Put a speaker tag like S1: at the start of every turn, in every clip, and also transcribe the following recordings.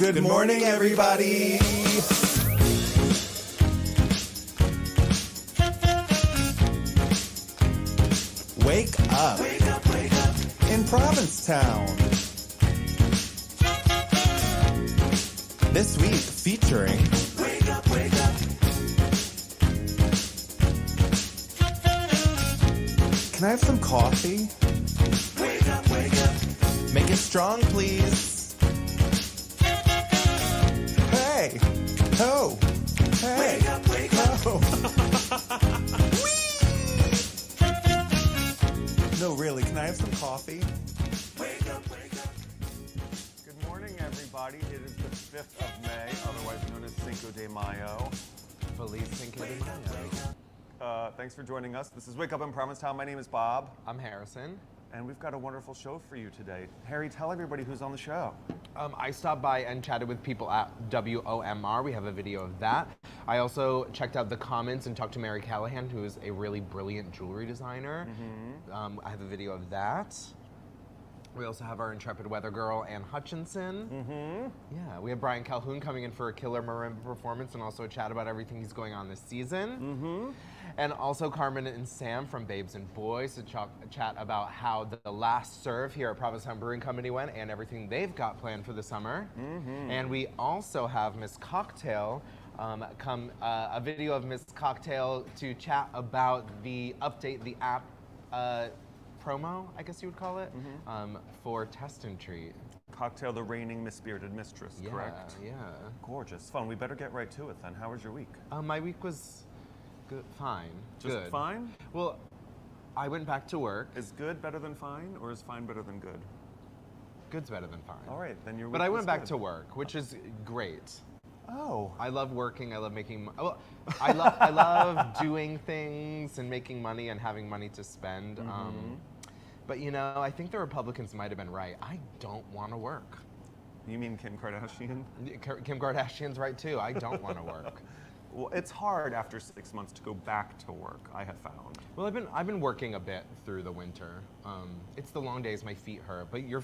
S1: Good morning, everybody. Wake up. Wake up, wake up. In Provincetown. This week featuring Wake Up, Wake Up. Can I have some coffee? Wake up, wake up. Make it strong, please. Hey. Ho. Hey. Wake up, wake up. No, really, can I have some coffee? Wake up, wake up.
S2: Good morning, everybody. It is the 5th of May, otherwise known as Cinco de Mayo.
S3: Feliz Cinco de Mayo.
S2: Thanks for joining us. This is Wake Up in Provincetown. My name is Bob.
S3: I'm Harrison.
S2: And we've got a wonderful show for you today. Harry, tell everybody who's on the show.
S3: I stopped by and chatted with people at WOMR. We have a video of that. I also checked out the comments and talked to Mary Gallagher, who is a really brilliant jewelry designer. Mm-hmm. I have a video of that. We also have our intrepid weather girl, Ann Hutchinson. Mm-hmm. Yeah, we have Brian Calhoun coming in for a killer marimba performance and also a chat about everything he's going on this season. Mm-hmm. And also Carmen and Sam from Babes and Boys to chat about how the last serve here at Provincetown Brewing Company went and everything they've got planned for the summer. Mm-hmm. And we also have Miss Cocktail a video of Miss Cocktail to chat about the app promo, I guess you would call it, for Test and Treat.
S2: Cocktail, the reigning misspirited mistress, correct?
S3: Yeah.
S2: Gorgeous. Fun. We better get right to it then. How was your week?
S3: My week was good, fine.
S2: Just
S3: good.
S2: Fine?
S3: Well, I went back to work.
S2: Is good better than fine, or is fine better than good?
S3: Good's better than fine.
S2: All right, then your week
S3: But I went back
S2: good.
S3: to work, which is great.
S2: Oh.
S3: I love working. I love making. Well, I love doing things and making money and having money to spend. Mm-hmm. But you know, I think the Republicans might have been right. I don't want to work.
S2: You mean Kim Kardashian?
S3: Kim Kardashian's right too. I don't want to work.
S2: Well, it's hard after 6 months to go back to work, I have found.
S3: Well, I've been working a bit through the winter. It's the long days. My feet hurt, but your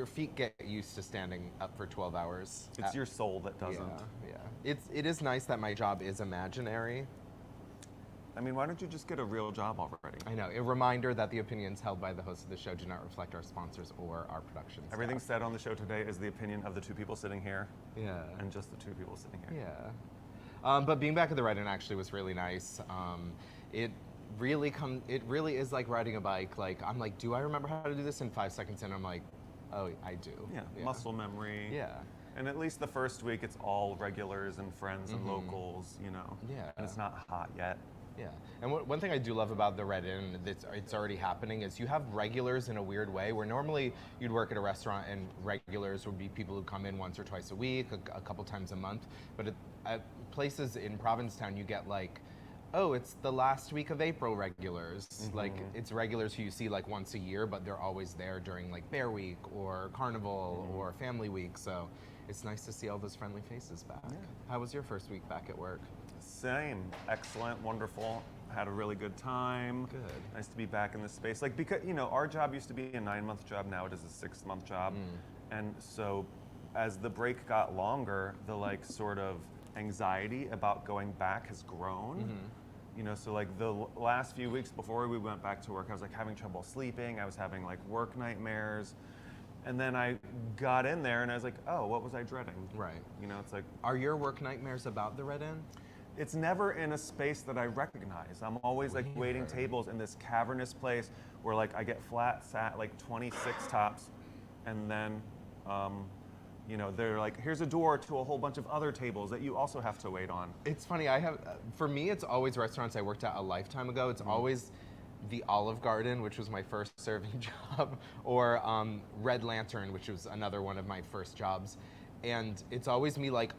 S3: feet get used to standing up for 12 hours.
S2: It's your soul that doesn't.
S3: Yeah. It is nice that my job is imaginary.
S2: I mean, why don't you just get a real job already?
S3: I know. A reminder that the opinions held by the host of the show do not reflect our sponsors or our production staff.
S2: Everything said on the show today is the opinion of the two people sitting here. Yeah. And just the two people sitting here.
S3: Yeah. But being back at the Write-In actually was really nice. It really is like riding a bike. Like, I'm like, do I remember how to do this? In 5 seconds in, I'm like, oh, I do.
S2: Yeah, muscle memory.
S3: Yeah. And
S2: at least the first week, it's all regulars and friends and locals, you know.
S3: Yeah.
S2: And it's not hot yet.
S3: Yeah. And one thing I do love about the Write-In, it's already happening, is you have regulars in a weird way, where normally you'd work at a restaurant and regulars would be people who come in once or twice a week, a couple times a month. But at places in Provincetown, you get like, oh, it's the last week of April regulars. Mm-hmm. Like, it's regulars who you see like once a year, but they're always there during like Bear Week or Carnival or Family Week. So it's nice to see all those friendly faces back. Yeah. How was your first week back at work?
S2: Same. Excellent. Wonderful. Had a really good time.
S3: Good.
S2: Nice to be back in this space. Like, because, you know, our job used to be a 9-month job. Now it is a 6-month job. And so as the break got longer, the like sort of anxiety about going back has grown. You know, so like the last few weeks before we went back to work, I was like having trouble sleeping. I was having like work nightmares. And then I got in there and I was like, oh, what was I dreading?
S3: Right.
S2: You know, it's like...
S3: Are your work nightmares about the Write-In?
S2: It's never in a space that I recognize. I'm always like waiting tables in this cavernous place where like I get flat sat like 26 tops, and then, you know, they're like, here's a door to a whole bunch of other tables that you also have to wait on.
S3: It's funny, for me, it's always restaurants I worked at a lifetime ago. It's always the Olive Garden, which was my first serving job, or Red Lantern, which was another one of my first jobs. And it's always me like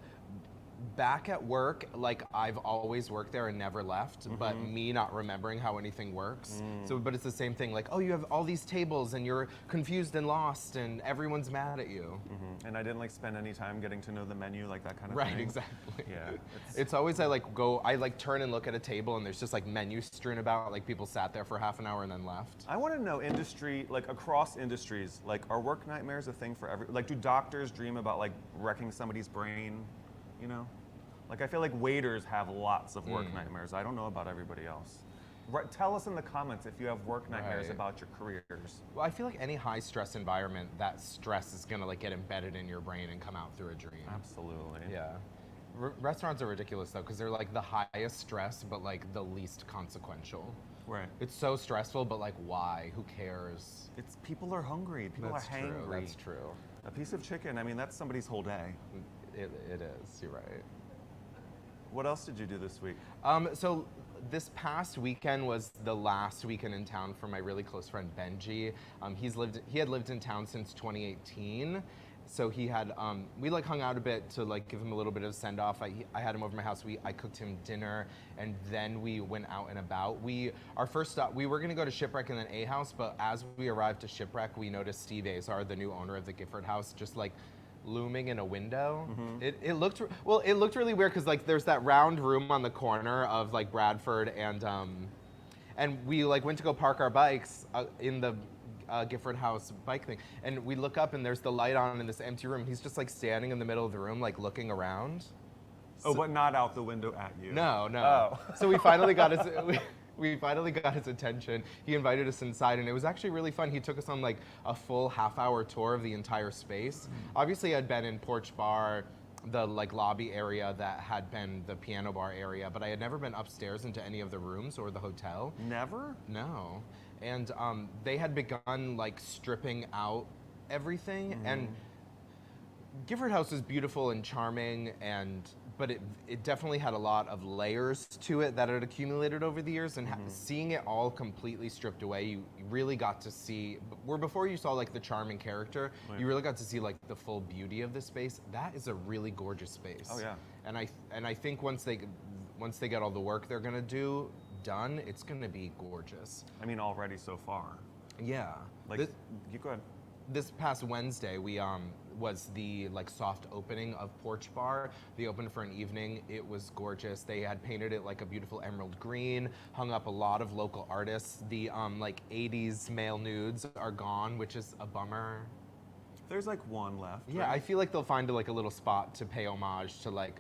S3: back at work, like I've always worked there and never left, but me not remembering how anything works. So, but it's the same thing, like, oh, you have all these tables and you're confused and lost and everyone's mad at you.
S2: And I didn't like spend any time getting to know the menu, like that kind of thing.
S3: Right, exactly.
S2: Yeah.
S3: It's always I like turn and look at a table and there's just like menus strewn about, like people sat there for half an hour and then left.
S2: I want to know industry, like across industries, like are work nightmares a thing for like do doctors dream about like wrecking somebody's brain, you know? Like I feel like waiters have lots of work nightmares. I don't know about everybody else. Tell us in the comments if you have work nightmares about your careers.
S3: Well, I feel like any high stress environment, that stress is gonna like get embedded in your brain and come out through a dream.
S2: Absolutely.
S3: Yeah. Restaurants are ridiculous though, because they're like the highest stress, but like the least consequential.
S2: Right.
S3: It's so stressful, but like why? Who cares?
S2: It's people are hungry. People
S3: That's
S2: are
S3: true.
S2: hangry.
S3: That's true.
S2: A piece of chicken, I mean, that's somebody's whole day.
S3: It is. You're right.
S2: What else did you do this week?
S3: So this past weekend was the last weekend in town for my really close friend Benji. He had lived in town since 2018. So he had, we like hung out a bit to like give him a little bit of a send off. I had him over my house. I cooked him dinner and then we went out and about. Our first stop, we were gonna go to Shipwreck and then A House, but as we arrived to Shipwreck, we noticed Steve Azar, the new owner of the Gifford house, just like looming in a window. It looked really weird because like there's that round room on the corner of like Bradford and we like went to go park our bikes in the Gifford house bike thing, and we look up and there's the light on in this empty room. He's just like standing in the middle of the room like looking around.
S2: Oh, but not out the window at you.
S3: No.
S2: Oh.
S3: So we finally got we finally got his attention. He invited us inside and it was actually really fun. He took us on like a full half-hour tour of the entire space. Obviously I'd been in Porch Bar, the like lobby area that had been the piano bar area, but I had never been upstairs into any of the rooms or the hotel.
S2: Never?
S3: No. And they had begun like stripping out everything, and Gifford House is beautiful and charming, but it definitely had a lot of layers to it that had accumulated over the years, and seeing it all completely stripped away, you really got to see, where before you saw like the charming character, you really got to see like the full beauty of the space. That is a really gorgeous space.
S2: Oh yeah.
S3: And I think once they get all the work they're gonna do done, it's gonna be gorgeous.
S2: I mean, already so far.
S3: Yeah.
S2: Like, you go ahead.
S3: This past Wednesday, we was the like soft opening of Porch Bar. They opened for an evening. It was gorgeous. They had painted it like a beautiful emerald green, hung up a lot of local artists. The like 80s male nudes are gone, which is a bummer.
S2: There's like one left.
S3: Yeah,
S2: right?
S3: I feel like they'll find like a little spot to pay homage to like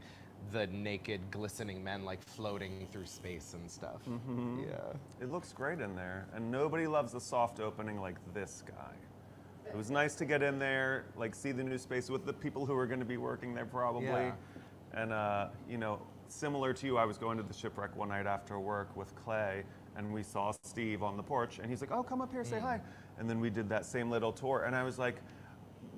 S3: the naked, glistening men like floating through space and stuff. Yeah.
S2: It looks great in there, and nobody loves a soft opening like this guy. It was nice to get in there, like see the new space with the people who are going to be working there probably.
S3: Yeah.
S2: And you know, similar to you, I was going to the Shipwreck one night after work with Clay, and we saw Steve on the porch, and he's like, "Oh, come up here, say hi." And then we did that same little tour, and I was like,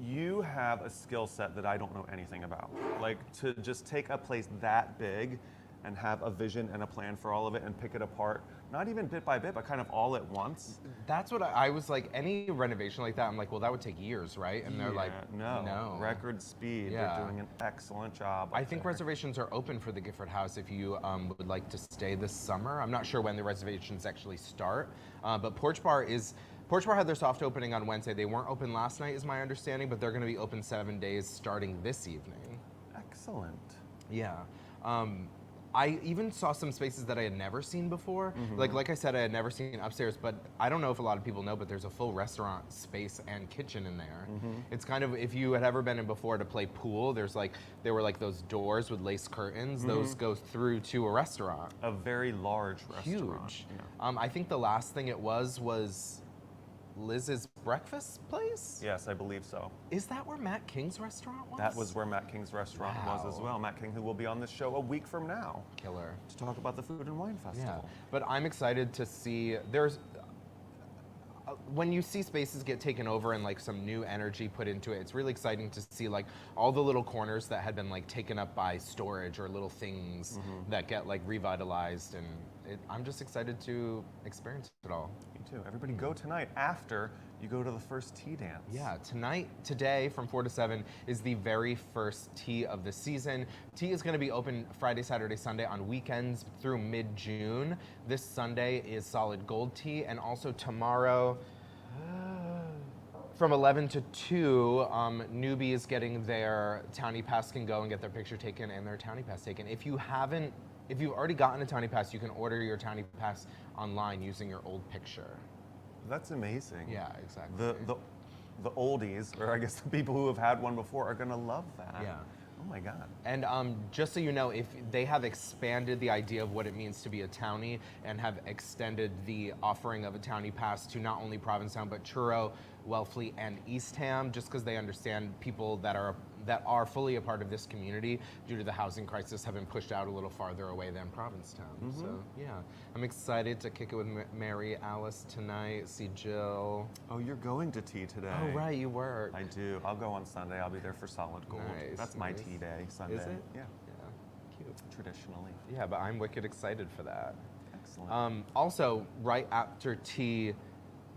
S2: you have a skill set that I don't know anything about. Like to just take a place that big and have a vision and a plan for all of it and pick it apart, not even bit by bit, but kind of all at once.
S3: That's what I was like, any renovation like that, I'm like, well, that would take years, right? And they're like, no.
S2: Record speed.
S3: Yeah.
S2: They're doing an excellent job.
S3: I think reservations are open for the Gifford House if you would like to stay this summer. I'm not sure when the reservations actually start, but Porch Bar had their soft opening on Wednesday. They weren't open last night, is my understanding, but they're going to be open 7 days starting this evening.
S2: Excellent.
S3: Yeah. I even saw some spaces that I had never seen before. Like I said, I had never seen upstairs, but I don't know if a lot of people know, but there's a full restaurant space and kitchen in there. It's kind of, if you had ever been in before to play pool, there were like those doors with lace curtains. Those go through to a restaurant.
S2: A very large restaurant.
S3: Huge.
S2: Yeah.
S3: I think the last thing it was Liz's breakfast place?
S2: Yes, I believe so.
S3: Is that where Matt King's restaurant was?
S2: That was where Matt King's restaurant was as well. Matt King, who will be on this show a week from now.
S3: Killer.
S2: To talk about the Food and Wine Festival.
S3: Yeah, but I'm excited to see, when you see spaces get taken over and like some new energy put into it, it's really exciting to see like all the little corners that had been like taken up by storage or little things that get like revitalized, and I'm just excited to experience it all.
S2: Me too. Everybody go tonight after you go to the first tea dance.
S3: Yeah, today from 4 to 7 is the very first tea of the season. Tea is going to be open Friday, Saturday, Sunday on weekends through mid-June. This Sunday is solid gold tea, and also tomorrow from 11 to 2, newbies getting their Townie Pass can go and get their picture taken and their Townie Pass taken. If you've already gotten a Townie Pass, you can order your Townie Pass online using your old picture.
S2: That's amazing.
S3: Yeah, exactly.
S2: The oldies, or I guess the people who have had one before, are gonna love that.
S3: Yeah.
S2: Oh my God.
S3: And just so you know, if they have expanded the idea of what it means to be a townie and have extended the offering of a Townie Pass to not only Provincetown, but Truro, Wellfleet, and Eastham, just because they understand people that are fully a part of this community due to the housing crisis have been pushed out a little farther away than Provincetown.
S2: Mm-hmm.
S3: So yeah, I'm excited to kick it with Mary, Alice tonight, see Jill.
S2: Oh, you're going to tea today.
S3: Oh right, you work.
S2: I do. I'll go on Sunday. I'll be there for solid gold.
S3: Nice,
S2: That's my
S3: nice.
S2: tea day, Sunday.
S3: Is it?
S2: Yeah.
S3: Yeah, cute.
S2: Traditionally.
S3: Yeah, but I'm wicked excited for that.
S2: Excellent.
S3: Also, right after tea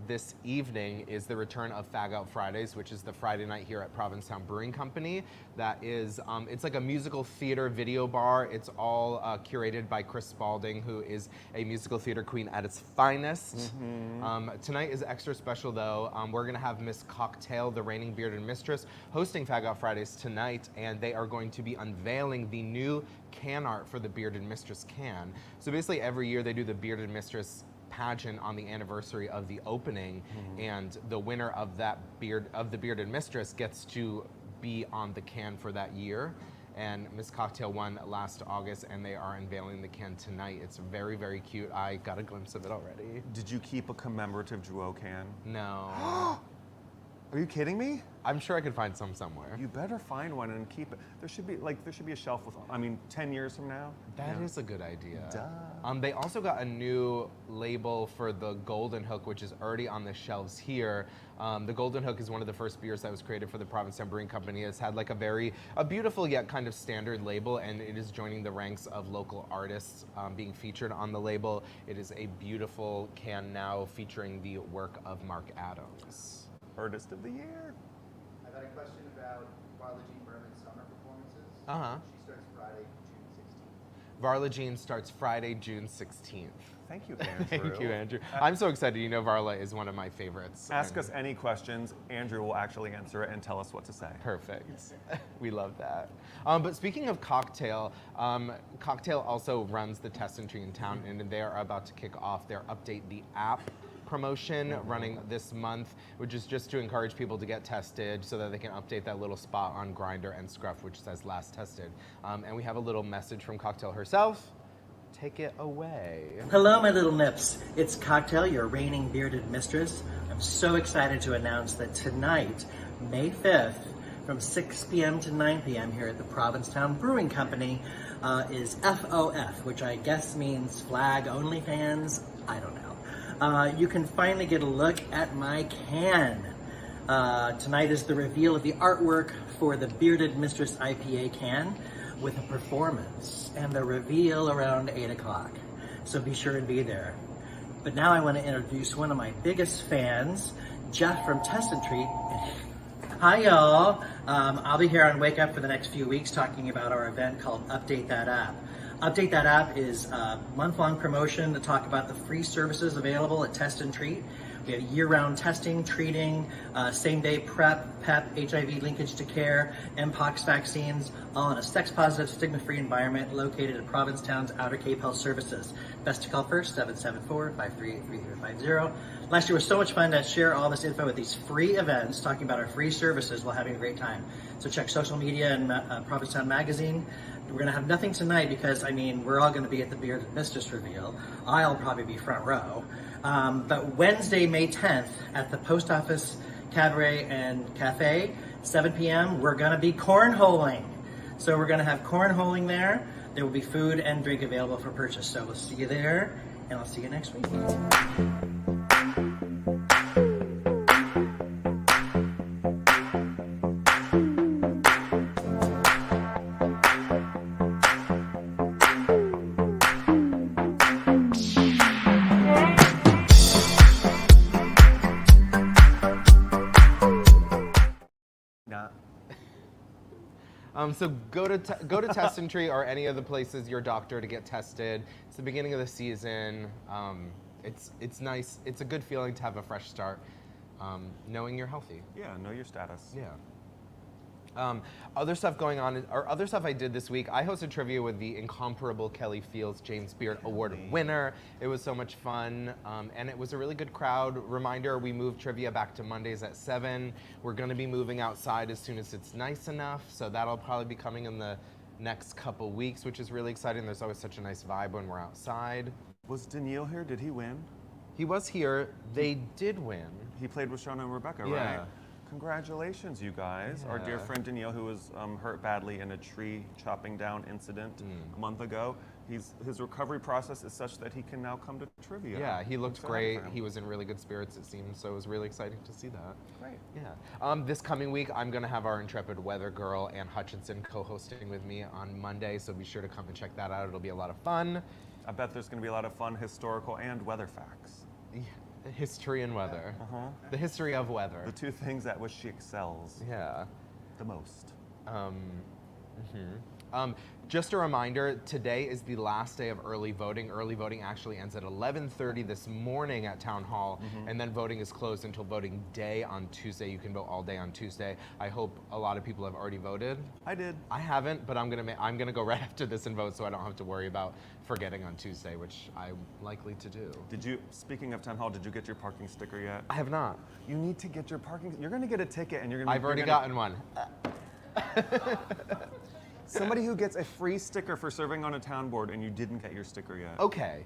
S3: this evening is the return of Fag Out Fridays, which is the Friday night here at Provincetown Brewing Company. That is, it's like a musical theater video bar. It's all curated by Chris Spalding, who is a musical theater queen at its finest. Mm-hmm. Tonight is extra special though. We're gonna have Miss Cocktail, the reigning bearded mistress, hosting Fag Out Fridays tonight, and they are going to be unveiling the new can art for the Bearded Mistress can. So basically every year they do the Bearded Mistress pageant on the anniversary of the opening, and the winner of the Bearded Mistress gets to be on the can for that year. And Miss Cocktail won last August, and they are unveiling the can tonight. It's very, very cute. I got a glimpse of it already.
S2: Did you keep a commemorative Drouot can?
S3: No.
S2: Are you kidding me?
S3: I'm sure I could find some somewhere.
S2: You better find one and keep it. There should be a shelf with, 10 years from now.
S3: That is a good idea.
S2: Duh.
S3: They also got a new label for the Golden Hook, which is already on the shelves here. The Golden Hook is one of the first beers that was created for the Provincetown Brewing Company. It's had like a beautiful yet kind of standard label, and it is joining the ranks of local artists being featured on the label. It is a beautiful can now featuring the work of Mark Adams.
S2: Artist of the Year.
S4: I've had a question about Varla Jean Berman's summer performances.
S3: Uh-huh.
S4: She starts Friday, June 16th.
S3: Varla Jean starts Friday, June 16th.
S2: Thank you, Andrew.
S3: Thank you, Andrew. I'm so excited. You know, Varla is one of my favorites.
S2: Ask
S3: and
S2: us any questions. Andrew will actually answer it and tell us what to say.
S3: Perfect. We love that. But speaking of Cocktail, Cocktail also runs the test and treat in town, and they are about to kick off their Update the App promotion running this month, which is just to encourage people to get tested so that they can update that little spot on Grindr and Scruff which says last tested. And we have a little message from Cocktail herself. Take it away.
S5: Hello, my little nips. It's Cocktail, your reigning bearded mistress. I'm so excited to announce that tonight, May 5th, from 6 p.m. to 9 p.m. here at the Provincetown Brewing Company, is FOF, which I guess means Flag Only Fans. I don't know. You can finally get a look at my can. Tonight is the reveal of the artwork for the Bearded Mistress IPA can with a performance and the reveal around 8 o'clock. So be sure and be there. But now I want to introduce one of my biggest fans, Jeff from Test and Treat. Hi y'all. I'll be here on Wake Up for the next few weeks talking about our event called Update That App. Update That App is a month-long promotion to talk about the free services available at Test and Treat. We have year-round testing, treating, same-day PrEP, PEP, HIV linkage to care, Mpox vaccines, all in a sex-positive, stigma-free environment located at Provincetown's Outer Cape Health Services. Best to call first, 774-538-3350. Last year was so much fun to share all this info at these free events, talking about our free services while having a great time. So check social media and Provincetown Magazine. We're going to have nothing tonight because, we're all going to be at the Bearded Mistress reveal. I'll probably be front row. But Wednesday, May 10th, at the Post Office Cabaret and Cafe, 7 p.m., we're going to be cornholing. So we're going to have cornholing there. There will be food and drink available for purchase. So we'll see you there, and I'll see you next week.
S3: So go to Test and Treat or any of the places your doctor to get tested. It's the beginning of the season. It's nice. It's a good feeling to have a fresh start, knowing you're healthy.
S2: Yeah, know your status.
S3: Yeah. Other stuff going on, or other stuff I did this week, I hosted trivia with the incomparable Kelly Fields James Beard Award winner. It was so much fun, and it was a really good crowd. Reminder, we moved trivia back to Mondays at 7. We're gonna be moving outside as soon as it's nice enough, so that'll probably be coming in the next couple weeks, which is really exciting. There's always such a nice vibe when we're outside.
S2: Was Daniil here? Did he win?
S3: He was here. They did win.
S2: He played with Shona and Rebecca,
S3: Yeah.
S2: right? Congratulations, you guys. Our dear
S3: Yeah.
S2: friend Daniil, who was hurt badly in a tree chopping down incident a month ago, his recovery process is such that he can now come to trivia.
S3: Yeah, he looked
S2: I'm so happy
S3: great.
S2: for him.
S3: He was in really good spirits, it seems, so it was really exciting to see that.
S2: Great.
S3: Yeah. This coming week, I'm going to have our intrepid weather girl, Ann Hutchinson, co-hosting with me on Monday, so be sure to come and check that out. It'll be a lot of fun.
S2: I bet there's going to be a lot of fun historical and weather facts.
S3: Yeah. History and weather.
S2: Uh-huh.
S3: The history of weather.
S2: The two things at which she excels
S3: Yeah.
S2: the most.
S3: Just a reminder, today is the last day of early voting. Early voting actually ends at 11:30 this morning at Town Hall, and then voting is closed until voting day on Tuesday. You can vote all day on Tuesday. I hope a lot of people have already voted.
S2: I did.
S3: I haven't, but I'm gonna go right after this and vote, so I don't have to worry about forgetting on Tuesday, which I'm likely to do.
S2: Did you, speaking of Town Hall, did you get your parking sticker yet?
S3: I have not.
S2: You need to get your parking, you're going to get a ticket and you're going to
S3: I've already gotten one.
S2: Somebody who gets a free sticker for serving on a town board and you didn't get your sticker yet.
S3: Okay.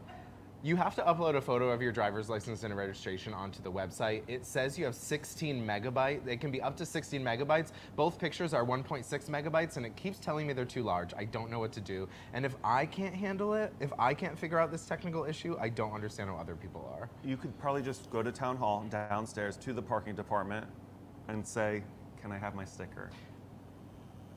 S3: You have to upload a photo of your driver's license and registration onto the website. It says you have 16 megabytes. It can be up to 16 megabytes. Both pictures are 1.6 megabytes, and it keeps telling me they're too large. I don't know what to do. And if I can't handle it, if I can't figure out this technical issue, I don't understand how other people are.
S2: You could probably just go to Town Hall downstairs to the parking department and say, can I have my sticker?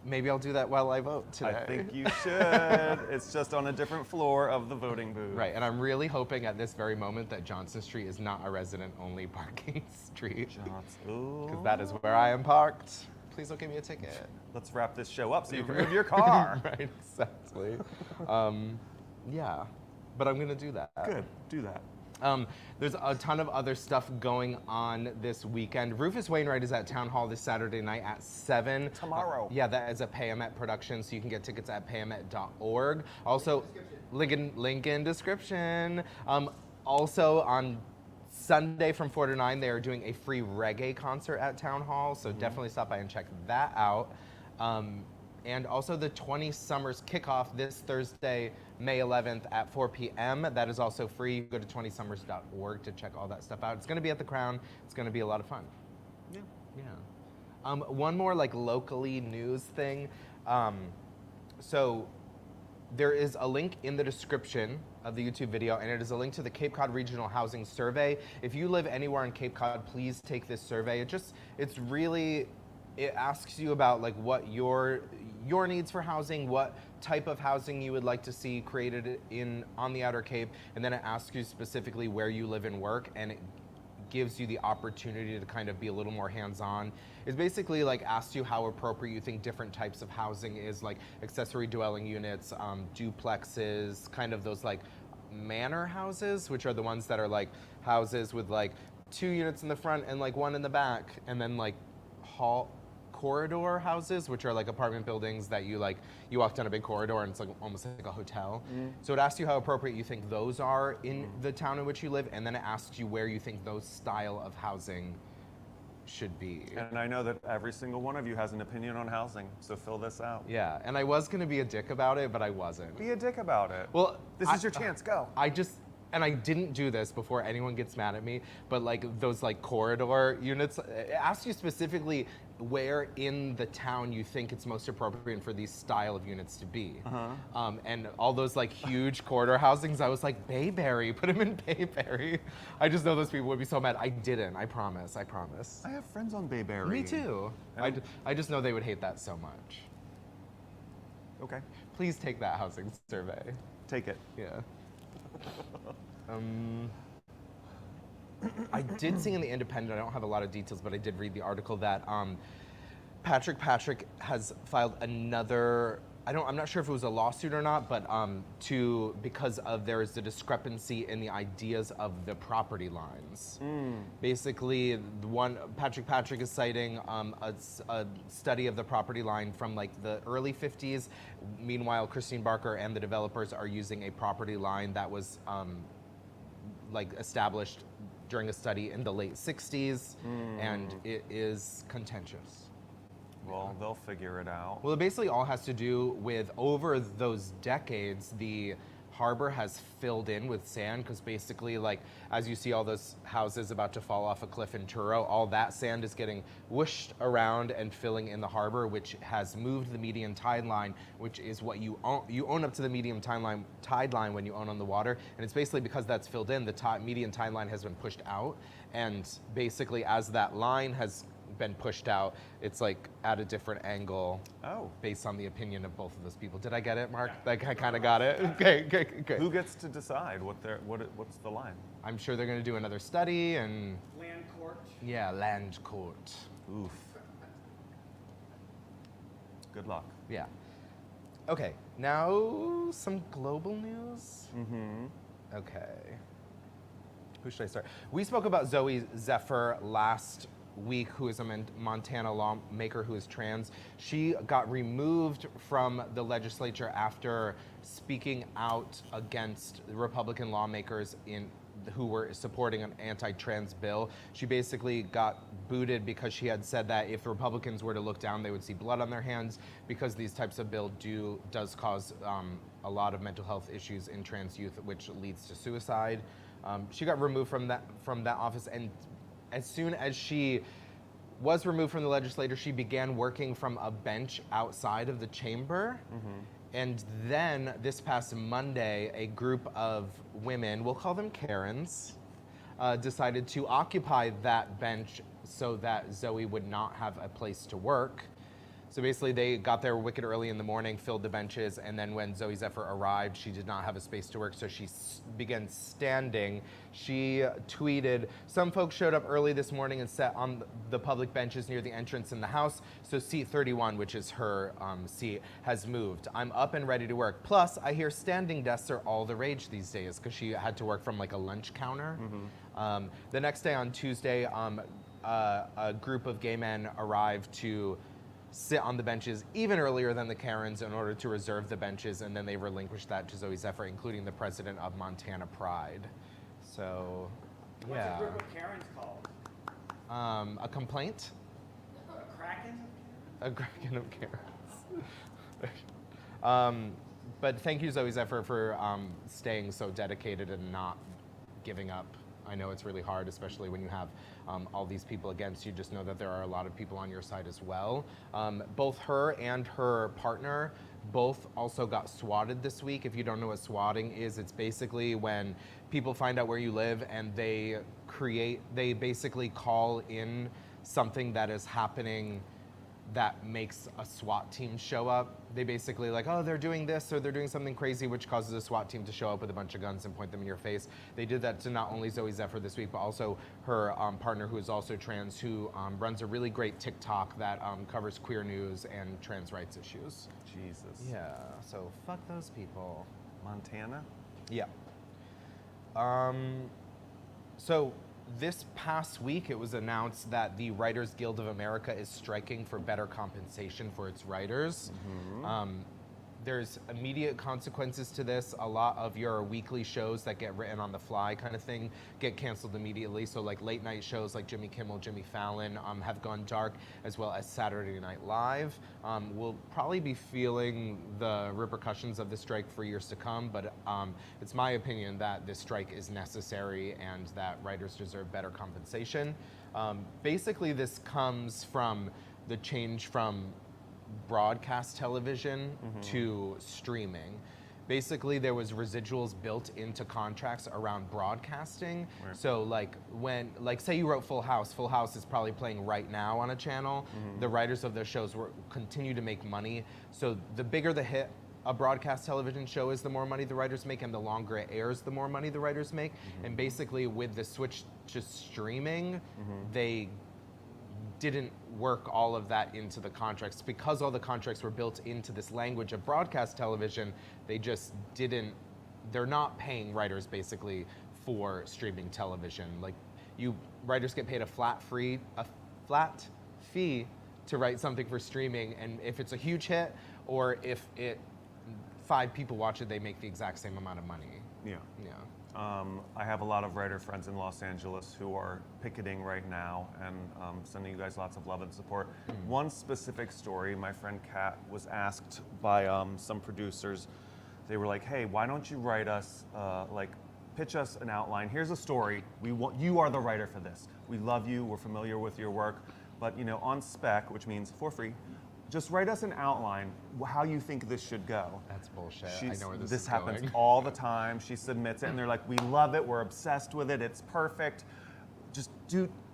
S3: Maybe I'll do that while I vote today.
S2: I think you should. It's just on a different floor of the voting booth.
S3: Right, and I'm really hoping at this very moment that Johnson Street is not a resident-only parking street. Because that is where I am parked. Please don't give me a ticket.
S2: Let's wrap this show up so you can move your car.
S3: Right, exactly. Yeah, but I'm gonna do that.
S2: Good, do that.
S3: There's a ton of other stuff going on this weekend. Rufus Wainwright is at Town Hall this Saturday night at 7.
S2: Tomorrow.
S3: Yeah, that is a Payamet production, so you can get tickets at payamet.org. Also, link in description. Also on Sunday from 4 to 9, they are doing a free reggae concert at Town Hall, so definitely stop by and check that out. And also the 20 Summers kickoff this Thursday, May 11th at 4 p.m. That is also free. Go to 20summers.org to check all that stuff out. It's going to be at the Crown. It's going to be a lot of fun.
S2: Yeah.
S3: Yeah. One more like locally news thing. So there is a link in the description of the YouTube video, and it is a link to the Cape Cod Regional Housing Survey. If you live anywhere in Cape Cod, please take this survey. It asks you about like what your needs for housing, what type of housing you would like to see created on the Outer Cape, and then it asks you specifically where you live and work, and it gives you the opportunity to kind of be a little more hands-on. It basically like asks you how appropriate you think different types of housing is, like accessory dwelling units, duplexes, kind of those like manor houses, which are the ones that are like houses with like 2 units in the front and like 1 in the back, and then like corridor houses, which are like apartment buildings that you walk down a big corridor and it's like almost like a hotel. So it asks you how appropriate you think those are in the town in which you live, and then it asks you where you think those style of housing should be.
S2: And I know that every single one of you has an opinion on housing, so fill this out.
S3: Yeah, and I was gonna be a dick about it, but I wasn't.
S2: Be a dick about it.
S3: Well,
S2: this is your chance, go.
S3: And I didn't do this before anyone gets mad at me, but like those like corridor units, it asks you specifically where in the town you think it's most appropriate for these style of units to be. And all those like huge corridor housings, I was like, Bayberry, put them in Bayberry. I just know those people would be so mad. I didn't, I promise.
S2: I have friends on Bayberry.
S3: Me too. I just know they would hate that so much.
S2: Okay.
S3: Please take that housing survey.
S2: Take it.
S3: Yeah. I did see in the Independent, I don't have a lot of details, but I did read the article that Patrick has filed another, I'm not sure if it was a lawsuit or not, but because there is a discrepancy in the ideas of the property lines. Basically, Patrick is citing a study of the property line from like the early 50s. Meanwhile, Christine Barker and the developers are using a property line that was like established during a study in the late 60s, and it is contentious.
S2: Well, they'll figure it out.
S3: Well, it basically all has to do with over those decades, the harbor has filled in with sand because basically, like, as you see all those houses about to fall off a cliff in Truro, all that sand is getting whooshed around and filling in the harbor, which has moved the median tide line, which is what you own. You own up to the median tide line when you own on the water, and it's basically because that's filled in, the median tide line has been pushed out, and basically as that line has been pushed out, it's like at a different angle based on the opinion of both of those people. Did I get it, Mark? Like I kind of got it? Okay.
S2: Who gets to decide what's the line?
S3: I'm sure they're going to do another study and...
S4: Land court.
S3: Yeah, land court.
S2: Oof. Good luck.
S3: Yeah. Okay, now some global news. Okay. Who should I start? We spoke about Zoe Zephyr last week, who is a Montana lawmaker who is trans. She got removed from the legislature after speaking out against Republican lawmakers who were supporting an anti-trans bill. She basically got booted because she had said that if Republicans were to look down, they would see blood on their hands, because these types of bill does cause a lot of mental health issues in trans youth, which leads to suicide. She got removed from that office, and as soon as she was removed from the legislature, she began working from a bench outside of the chamber. And then this past Monday, a group of women, we'll call them Karens, decided to occupy that bench so that Zoe would not have a place to work. So basically they got there wicked early in the morning, filled the benches, and then when Zoe Zephyr arrived, she did not have a space to work, so she began standing. She tweeted, "Some folks showed up early this morning and sat on the public benches near the entrance in the house, so seat 31, which is her seat, has moved. I'm up and ready to work. Plus, I hear standing desks are all the rage these days," because she had to work from like a lunch counter. The next day on Tuesday, a group of gay men arrived to sit on the benches even earlier than the Karens in order to reserve the benches, and then they relinquished that to Zoe Zephyr, including the president of Montana Pride. So, yeah.
S4: What's a group of Karens called?
S3: A complaint?
S4: A Kraken?
S3: A Kraken of Karens. But thank you, Zoe Zephyr, for staying so dedicated and not giving up. I know it's really hard, especially when you have all these people against you. Just know that there are a lot of people on your side as well. Both her and her partner both also got swatted this week. If you don't know what swatting is, it's basically when people find out where you live and they basically call in something that is happening that makes a SWAT team show up. They basically like, oh, they're doing this or they're doing something crazy, which causes a SWAT team to show up with a bunch of guns and point them in your face. They did that to not only Zoe Zephyr this week, but also her partner, who is also trans, who runs a really great TikTok that covers queer news and trans rights issues.
S2: Jesus.
S3: Yeah, so fuck those people.
S2: Montana?
S3: Yeah. So this past week, it was announced that the Writers Guild of America is striking for better compensation for its writers. There's immediate consequences to this. A lot of your weekly shows that get written on the fly kind of thing get canceled immediately. So like late night shows like Jimmy Kimmel, Jimmy Fallon have gone dark, as well as Saturday Night Live. We'll probably be feeling the repercussions of the strike for years to come, but it's my opinion that this strike is necessary and that writers deserve better compensation. Basically, this comes from the change from broadcast television to streaming. Basically, there was residuals built into contracts around broadcasting.
S2: Right.
S3: So like say you wrote Full House is probably playing right now on a channel. The writers of those shows continue to make money. So the bigger the hit a broadcast television show is, the more money the writers make, and the longer it airs, the more money the writers make. And basically with the switch to streaming, they didn't work all of that into the contracts. Because all the contracts were built into this language of broadcast television, they just didn't, they're not paying writers basically for streaming television. Like, writers get paid a flat fee to write something for streaming, and if it's a huge hit, or if 5 people watch it, they make the exact same amount of money.
S2: Yeah.
S3: Yeah.
S2: I have a lot of writer friends in Los Angeles who are picketing right now and sending you guys lots of love and support. One specific story, my friend Kat was asked by some producers. They were like, "Hey, why don't you write us, pitch us an outline? Here's a story. You are the writer for this. We love you. We're familiar with your work, but on spec, which means for free, just write us an outline how you think this should go."
S3: That's bullshit. I know where this is
S2: happens
S3: going.
S2: all the time. She submits it, and they're like, "We love it. We're obsessed with it. It's perfect. Just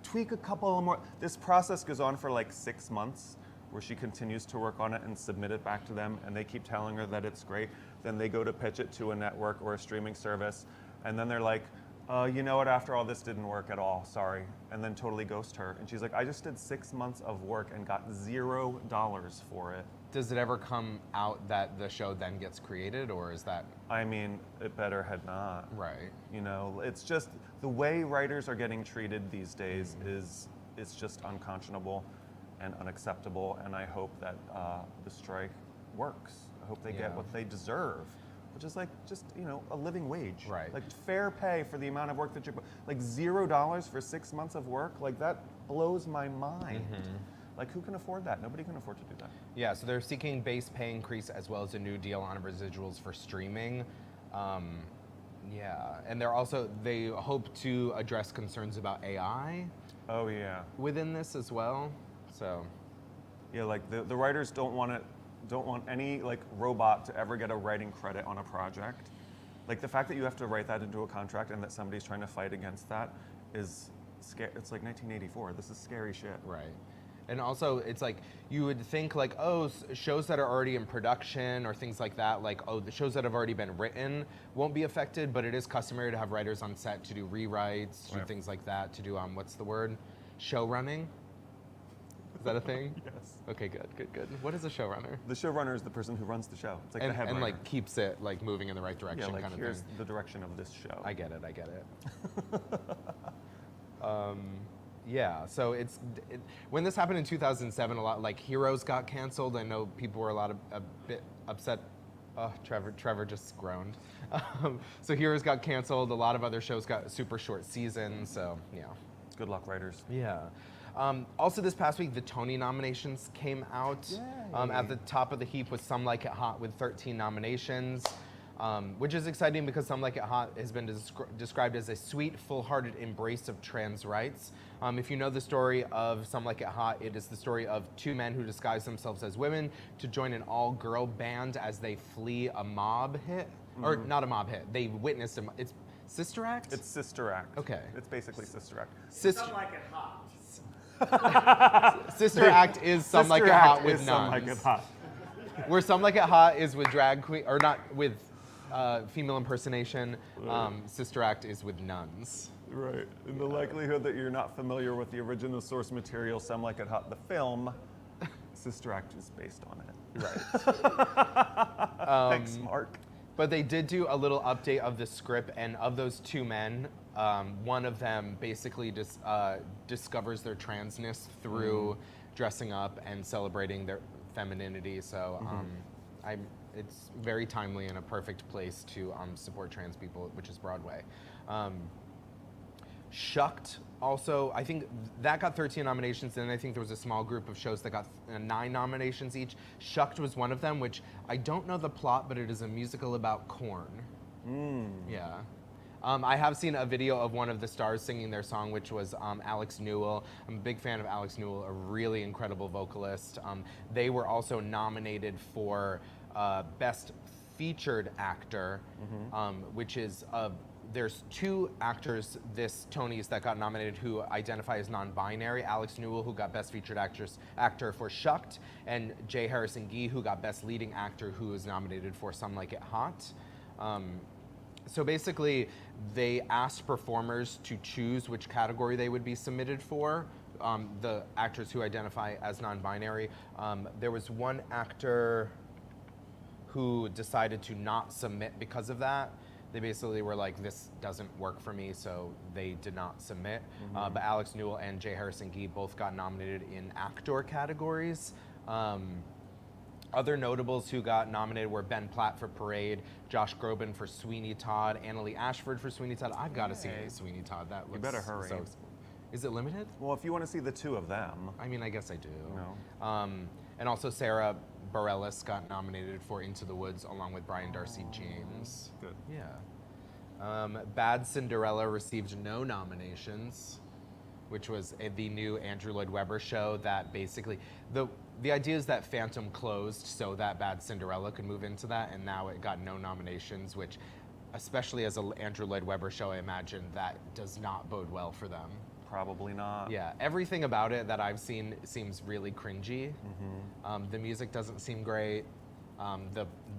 S2: tweak a couple more." This process goes on for like 6 months, where she continues to work on it and submit it back to them, and they keep telling her that it's great. Then they go to pitch it to a network or a streaming service, and then they're like, "You know what, after all, this didn't work at all, sorry," and then totally ghost her. And she's like, "I just did 6 months of work and got $0 for it."
S3: Does it ever come out that the show then gets created, or is that?
S2: I mean, it better had not.
S3: Right.
S2: It's just the way writers are getting treated these days it's just unconscionable and unacceptable, and I hope that the strike works. I hope they get what they deserve, which is a living wage.
S3: Right.
S2: Like fair pay for the amount of work that you're, like $0 for 6 months of work, like that blows my mind. Like, who can afford that? Nobody can afford to do that.
S3: Yeah, so they're seeking base pay increase as well as a new deal on residuals for streaming. And they hope to address concerns about AI.
S2: Oh yeah.
S3: Within this as well. So.
S2: Yeah, like the writers don't want any robot to ever get a writing credit on a project. Like the fact that you have to write that into a contract and that somebody's trying to fight against that is scary. It's like 1984. This is scary shit.
S3: Right. And also, it's like, you would think shows that are already in production or things like that, the shows that have already been written won't be affected, but it is customary to have writers on set to do rewrites, do things like that, to do, what's the word? Show running? Is that a thing?
S2: Yes.
S3: Okay, good. What is a showrunner?
S2: The showrunner is the person who runs the show. It's like the headliner.
S3: And keeps it moving in the right direction,
S2: kind of
S3: here's
S2: the direction of this show.
S3: I get it. So when this happened in 2007, a lot Heroes got canceled. I know people were a bit upset. Oh, Trevor just groaned. So Heroes got canceled. A lot of other shows got super short seasons. So yeah.
S2: Good luck, writers.
S3: Yeah. Also this past week, the Tony nominations came out. At the top of the heap was Some Like It Hot with 13 nominations. Which is exciting because Some Like It Hot has been described as a sweet, full-hearted embrace of trans rights. If you know the story of Some Like It Hot, it is the story of 2 men who disguise themselves as women to join an all-girl band as they flee a mob hit. Or not a mob hit, they witnessed it's Sister Act?
S2: It's Sister Act.
S3: Okay.
S2: It's basically Sister Act.
S4: Some Like It Hot.
S3: Sister Act is Some Like It Hot with nuns.
S2: Some Like It Hot.
S3: Where Some Like It Hot is with drag queen, or not with female impersonation. Sister Act is with nuns.
S2: Right. In the likelihood that you're not familiar with the original source material, Some Like It Hot, the film, Sister Act is based on it.
S3: Right.
S2: Thanks, Mark.
S3: But they did do a little update of the script, and of those 2 men, one of them basically just discovers their transness through dressing up and celebrating their femininity. So it's very timely and a perfect place to support trans people, which is Broadway. Shucked also, I think that got 13 nominations, and I think there was a small group of shows that got 9 nominations each. Shucked was one of them, which I don't know the plot, but it is a musical about corn. Yeah. I have seen a video of one of the stars singing their song, which was Alex Newell. I'm a big fan of Alex Newell, a really incredible vocalist. They were also nominated for Best Featured Actor, which is there's 2 actors this Tonys that got nominated who identify as non-binary. Alex Newell, who got Best Featured Actor for Shucked, and J. Harrison Gee, who got Best Leading Actor, who was nominated for Some Like It Hot. So basically, they asked performers to choose which category they would be submitted for. The actors who identify as non-binary. There was one actor who decided to not submit because of that. They basically were like, this doesn't work for me, so they did not submit. But Alex Newell and J. Harrison Gee both got nominated in actor categories. Other notables who got nominated were Ben Platt for Parade, Josh Groban for Sweeney Todd, Annalee Ashford for Sweeney Todd. I've got to see Sweeney Todd. That looks
S2: better hurry.
S3: So, is it limited?
S2: Well, if you want to see the two of them.
S3: I mean, I guess I do.
S2: No.
S3: And also Sarah Bareilles got nominated for Into the Woods along with Brian Darcy James.
S2: Good.
S3: Yeah. Bad Cinderella received no nominations, which was the new Andrew Lloyd Webber show that basically, the idea is that Phantom closed so that Bad Cinderella could move into that, and now it got no nominations, which, especially as an Andrew Lloyd Webber show, I imagine that does not bode well for them.
S2: Probably not.
S3: Yeah, everything about it that I've seen seems really cringy. The music doesn't seem great.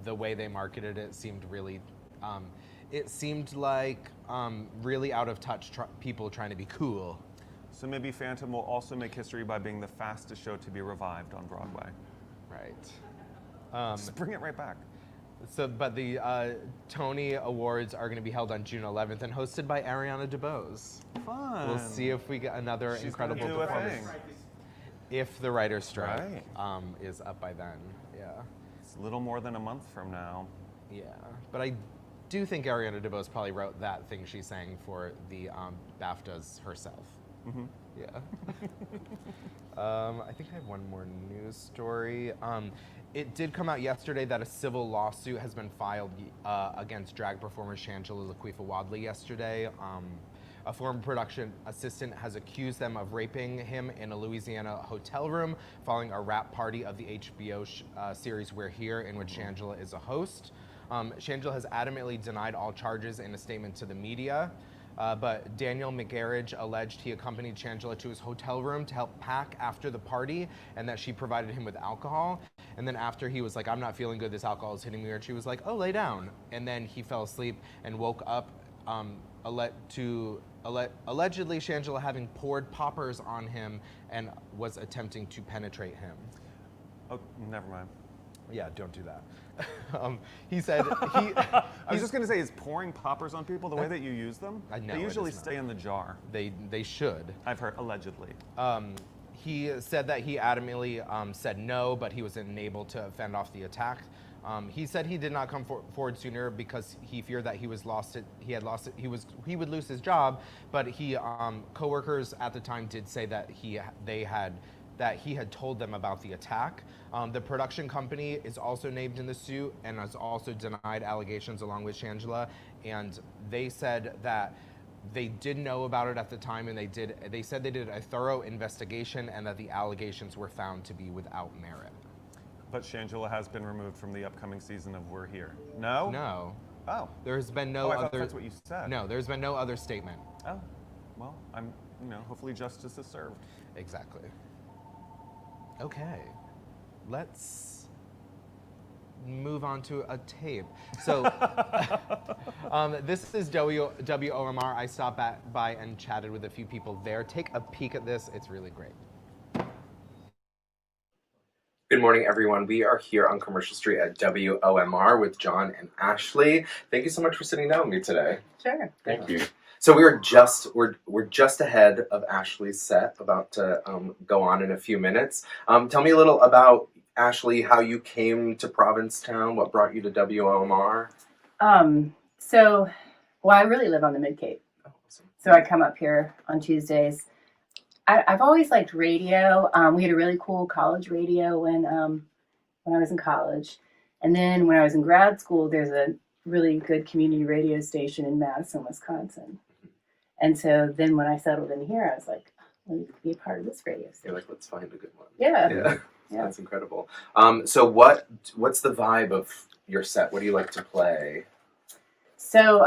S3: The way they marketed it seemed really, it seemed like really out of touch people trying to be cool.
S2: So maybe Phantom will also make history by being the fastest show to be revived on Broadway.
S3: Right.
S2: Just bring it right back.
S3: So, but the Tony Awards are going to be held on June 11th and hosted by Ariana DeBose.
S2: Fun.
S3: We'll see if we get another
S2: She's
S3: incredible
S2: gonna do a
S3: performance.
S2: thing.
S3: If the writer's strike
S2: Right.
S3: is up by then, yeah.
S2: It's a little more than a month from now.
S3: Yeah, but I do think Ariana DeBose probably wrote that thing she sang for the BAFTAs herself. Yeah. I think I have one more news story. It did come out yesterday that a civil lawsuit has been filed against drag performer Shangela Lawsuit yesterday. A former production assistant has accused them of raping him in a Louisiana hotel room following a rap party of the HBO series We're Here, in which Shangela is a host. Shangela has adamantly denied all charges in a statement to the media. But Daniel McGarridge alleged he accompanied Shangela to his hotel room to help pack after the party, and that she provided him with alcohol. And then after he was like, I'm not feeling good, this alcohol is hitting me, and she was like, oh, lay down. And then he fell asleep and woke up allegedly Shangela having poured poppers on him and was attempting to penetrate him.
S2: Oh, never mind.
S3: Yeah, don't do that. He said
S2: I was just going to say, is pouring poppers on people the way that you use them?
S3: No,
S2: they usually
S3: it is not.
S2: stay in the jar.
S3: They should.
S2: I've heard, allegedly.
S3: He said that he adamantly said no, but he was unable to fend off the attack. He said he did not come forward sooner because he feared that he would lose his job. But coworkers at the time did say that he had told them about the attack. The production company is also named in the suit and has also denied allegations along with Shangela. And they said that they did know about it at the time, and they said they did a thorough investigation and that the allegations were found to be without merit.
S2: But Shangela has been removed from the upcoming season of We're Here. No?
S3: No.
S2: Oh.
S3: There's been no
S2: I thought
S3: other.
S2: that's what you said.
S3: No, there's been no other statement.
S2: Oh. Well, hopefully justice is served.
S3: Exactly. Okay, let's move on to a tape. So this is WOMR. I stopped by and chatted with a few people there. Take a peek at this. It's really great.
S6: Good morning, everyone. We are here on Commercial Street at WOMR with John and Ashley. Thank you so much for sitting down with me today.
S7: Sure.
S6: Thank you. So we're just ahead of Ashley's set, about to go on in a few minutes. Tell me a little about, Ashley, how you came to Provincetown, what brought you to WOMR?
S7: I really live on the Mid-Cape.
S6: Oh, awesome.
S7: So I come up here on Tuesdays. I've always liked radio. We had a really cool college radio when I was in college. And then when I was in grad school, there's a really good community radio station in Madison, Wisconsin. And so then when I settled in here, I was like, let me be a part of this radio station.
S6: You're like, let's find a good one.
S7: Yeah.
S6: That's incredible. So what's the vibe of your set? What do you like to play?
S7: So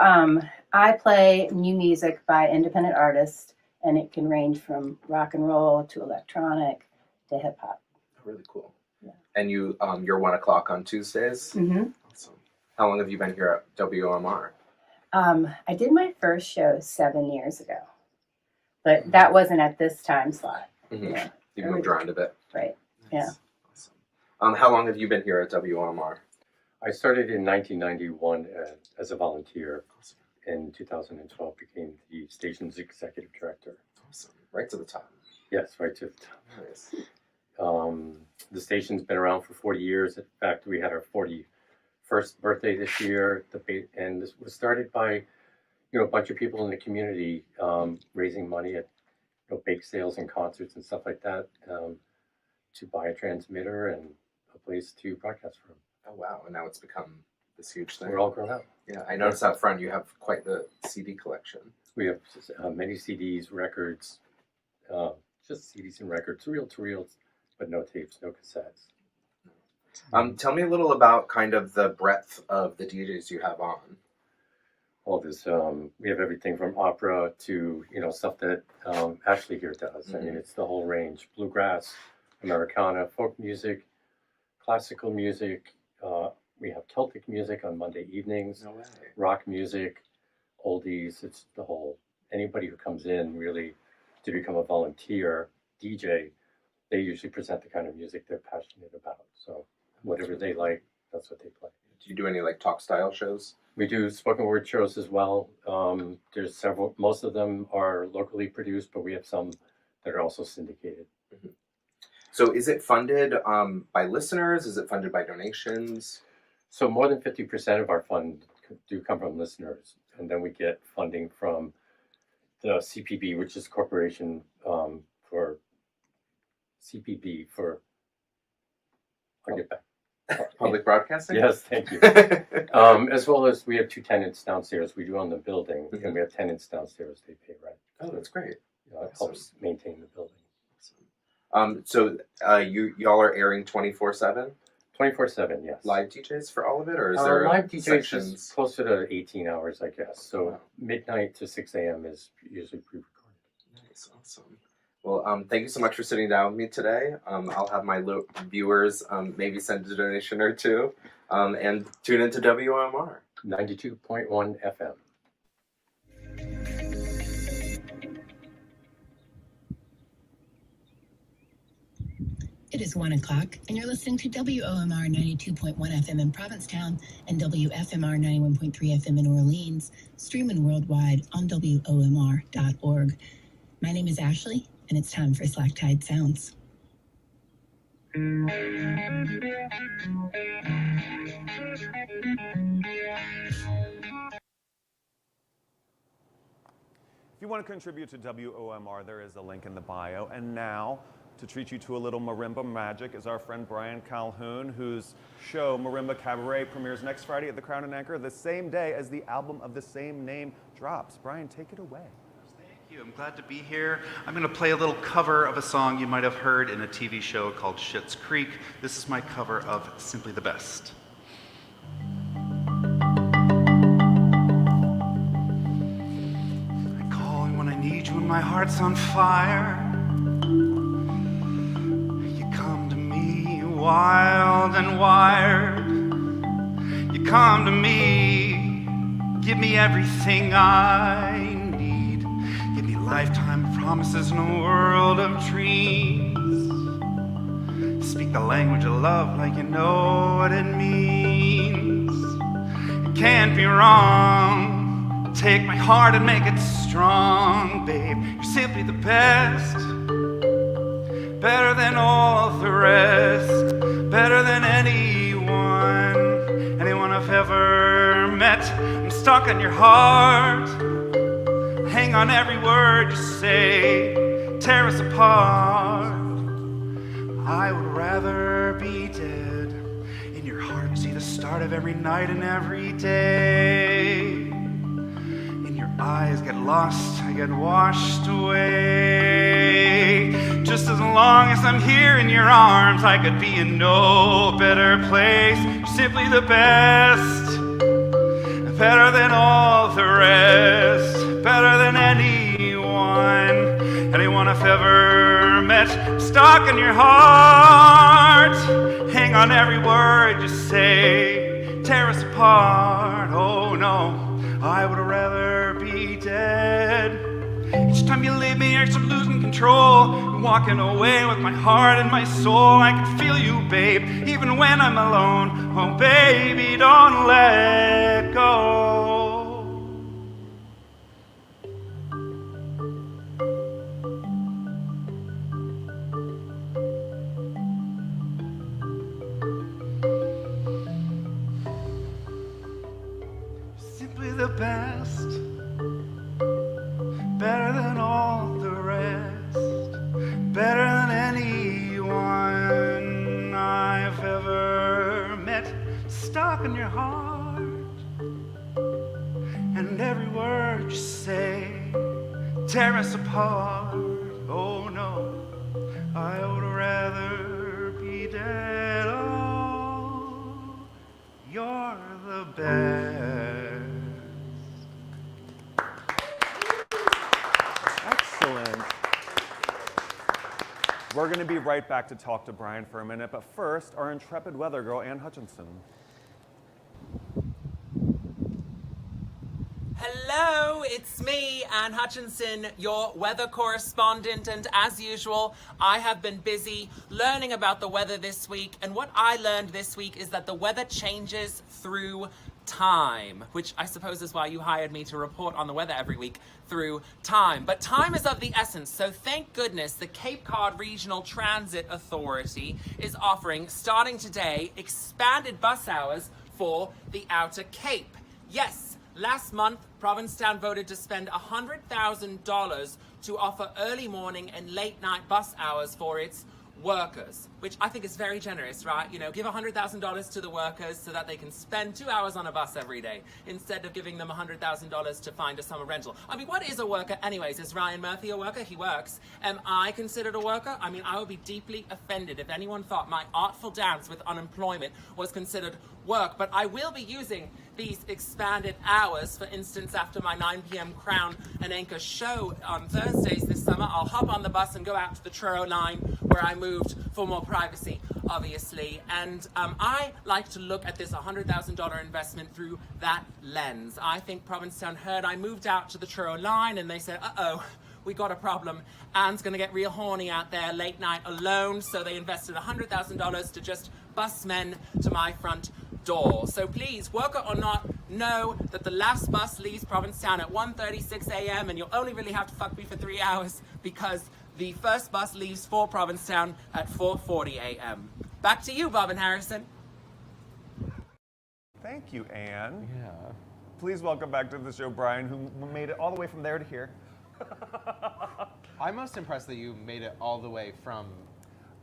S7: I play new music by independent artists, and it can range from rock and roll to electronic to hip hop.
S6: Really cool.
S7: Yeah.
S6: And you're 1 o'clock on Tuesdays?
S7: Mm-hmm.
S6: Awesome. How long have you been here at WOMR?
S7: I did my first show 7 years ago, but that wasn't at this time slot.
S6: Mm-hmm.
S7: Yeah.
S6: You moved around a bit.
S7: Right.
S6: Nice.
S7: Yeah.
S6: Awesome. How long have you been here at WOMR?
S8: I started in 1991 as a volunteer. In 2012, became the station's executive director.
S6: Awesome. Right to the top.
S8: Yes, right to the top.
S6: Nice.
S8: The station's been around for 40 years. In fact, we had our 41st birthday this year, and this was started by, a bunch of people in the community raising money at bake sales and concerts and stuff like that to buy a transmitter and a place to broadcast from.
S6: Oh wow! And now it's become this huge thing.
S8: We're all grown up.
S6: Yeah, I noticed out front you have quite the CD collection.
S8: We have many CDs, records, just CDs and records, reel-to-reels, but no tapes, no cassettes.
S6: Tell me a little about kind of the breadth of the DJs you have on.
S8: All this, we have everything from opera to, stuff that Ashley here does. I mean, it's the whole range. Bluegrass, Americana, folk music, classical music. We have Celtic music on Monday evenings,
S6: No way.
S8: rock music, oldies. It's the whole, anybody who comes in really to become a volunteer DJ, they usually present the kind of music they're passionate about. So whatever they like, that's what they play.
S6: Do you do any like talk style shows?
S8: We do spoken word shows as well. There's several, most of them are locally produced, but we have some that are also syndicated.
S6: Mm-hmm. So is it funded by listeners? Is it funded by donations?
S8: So more than 50% of our fund do come from listeners. And then we get funding from the CPB, which is Corporation for CPB for, I'll get back.
S6: Public broadcasting?
S8: Yes, thank you. As well as we have 2 tenants downstairs. We do own the building, and we have tenants downstairs. They pay rent.
S6: Oh, that's great.
S8: It helps maintain the building.
S6: So y'all are airing 24/7
S8: 24/7, yes.
S6: live DJs for all of it, or is there
S8: live DJs
S6: sections?
S8: is closer to 18 hours, I guess. So
S6: Wow.
S8: midnight to 6 a.m. is usually pre-recorded.
S6: Nice, awesome. Well, thank you so much for sitting down with me today. I'll have my viewers maybe send a donation or two, and tune into WOMR.
S8: 92.1 FM.
S9: It is 1 o'clock, and you're listening to WOMR 92.1 FM in Provincetown and WFMR 91.3 FM in Orleans, streaming worldwide on WOMR.org. My name is Ashley, and it's time for Slack Tide Sounds.
S2: If you want to contribute to WOMR, there is a link in the bio. And now, to treat you to a little marimba magic, is our friend Brian Calhoun, whose show Marimba Cabaret premieres next Friday at the Crown and Anchor, the same day as the album of the same name drops. Brian, take it away.
S10: Thank you. I'm glad to be here. I'm going to play a little cover of a song you might have heard in a TV show called Schitt's Creek. This is my cover of Simply the Best. I call when I need you when my heart's on fire. You come to me wild and wired. You come to me, give me everything I need. Give me lifetime promises in a world of dreams. Speak the language of love like you know what it means. It can't be wrong. Take my heart and make it strong, babe. You're simply the best. Better than all the rest. Better than anyone I've ever met. I'm stuck on your heart. Hang on every word you say. Tear us apart. I would rather be dead. In your heart, see the start of every night and every day. In your eyes, get lost, I get washed away. Just as long as I'm here in your arms, I could be in no better place. You're simply the best. Better than all the rest. Better than anyone I've ever met. Stuck in your heart. Hang on every word you say. Tear us apart. Oh no, I would rather be dead. Each time you leave me, I start losing control. I'm walking away with my heart and my soul. I can feel you, babe, even when I'm alone. Oh, baby, don't let go. Simply the best, better than all the rest, better than anyone I've ever met. Stuck in your heart, and every word you say tear us apart. Oh no, I would rather be dead. Oh, you're the best.
S2: Excellent. We're going to be right back to talk to Brian for a minute, but first, our intrepid weather girl, Ann Hutchinson.
S11: Hello, it's me, Ann Hutchinson, your weather correspondent, and as usual, I have been busy learning about the weather this week, and what I learned this week is that the weather changes through time, which I suppose is why you hired me to report on the weather every week, through time. But time is of the essence, so thank goodness the Cape Cod Regional Transit Authority is offering, starting today, expanded bus hours for the Outer Cape. Yes, last month, Provincetown voted to spend $100,000 to offer early morning and late night bus hours for its workers, which I think is very generous, right? You know, give $100,000 to the workers so that they can spend 2 hours on a bus every day instead of giving them $100,000 to find a summer rental. I mean, what is a worker anyways? Is Ryan Murphy a worker? He works. Am I considered a worker? I mean, I would be deeply offended if anyone thought my artful dance with unemployment was considered work, but I will be using these expanded hours. For instance, after my 9 p.m. Crown and Anchor show on Thursdays this summer, I'll hop on the bus and go out to the Truro line where I moved for more privacy, obviously. And I like to look at this $100,000 investment through that lens. I think Provincetown heard I moved out to the Truro line and they said, uh-oh, we got a problem. Anne's gonna get real horny out there late night alone, so they invested $100,000 to just bus men to my front door. So please, worker or not, know that the last bus leaves Provincetown at 1:36 a.m. and you'll only really have to fuck me for 3 hours because the first bus leaves for Provincetown at 4:40 a.m. Back to you, Bob and Harrison.
S2: Thank you, Ann.
S3: Yeah.
S2: Please welcome back to the show Brian, who made it all the way from there to here.
S3: I'm most impressed that you made it all the way from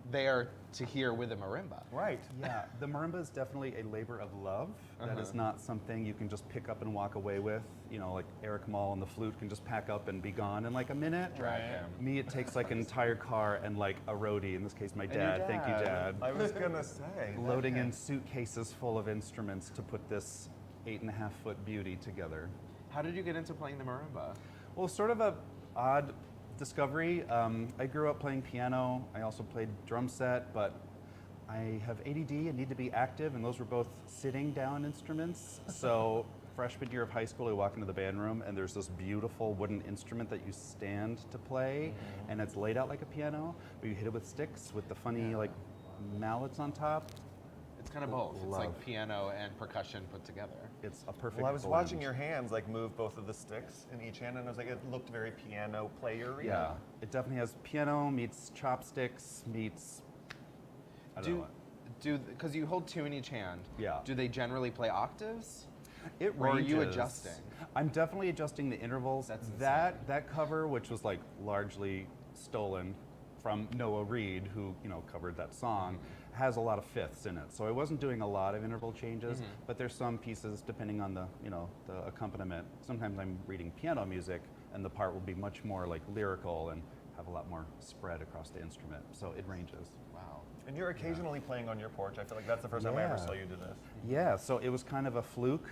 S3: there to here with a marimba.
S2: Right.
S12: Yeah, the marimba is definitely a labor of love. That is not something you can just pick up and walk away with. You know, like Eric Mall on the flute can just pack up and be gone in like a minute.
S3: Right.
S12: Me, it takes like an entire car and like a roadie, in this case my dad. Thank you, Dad.
S2: I was gonna say.
S12: Loading in suitcases full of instruments to put this 8.5-foot beauty together.
S3: How did you get into playing the marimba?
S12: Well, sort of a odd discovery. I grew up playing piano. I also played drum set, but I have ADD and need to be active, and those were both sitting down instruments. So freshman year of high school, I walk into the band room, and there's this beautiful wooden instrument that you stand to play, and it's laid out like a piano, but you hit it with sticks with the funny like mallets on top.
S3: It's kind of both. It's like piano and percussion put together.
S12: It's a perfect
S2: Well, I was
S12: blend.
S2: watching your hands like move both of the sticks in each hand, and I was like, it looked very piano player-y.
S12: Yeah, it definitely has piano meets chopsticks meets. I don't know what.
S3: Because you hold two in each hand.
S12: Yeah.
S3: Do they generally play octaves?
S12: It
S3: Or are
S12: ranges.
S3: you adjusting?
S12: I'm definitely adjusting the intervals.
S3: That's
S12: that cover, which was like largely stolen from Noah Reed, who covered that song, has a lot of fifths in it. So I wasn't doing a lot of interval changes, but there's some pieces depending on the the accompaniment. Sometimes I'm reading piano music, and the part will be much more like lyrical and have a lot more spread across the instrument. So it ranges.
S3: Wow.
S2: And you're occasionally playing on your porch. I feel like that's the first time I ever saw you do this.
S12: Yeah, so it was kind of a fluke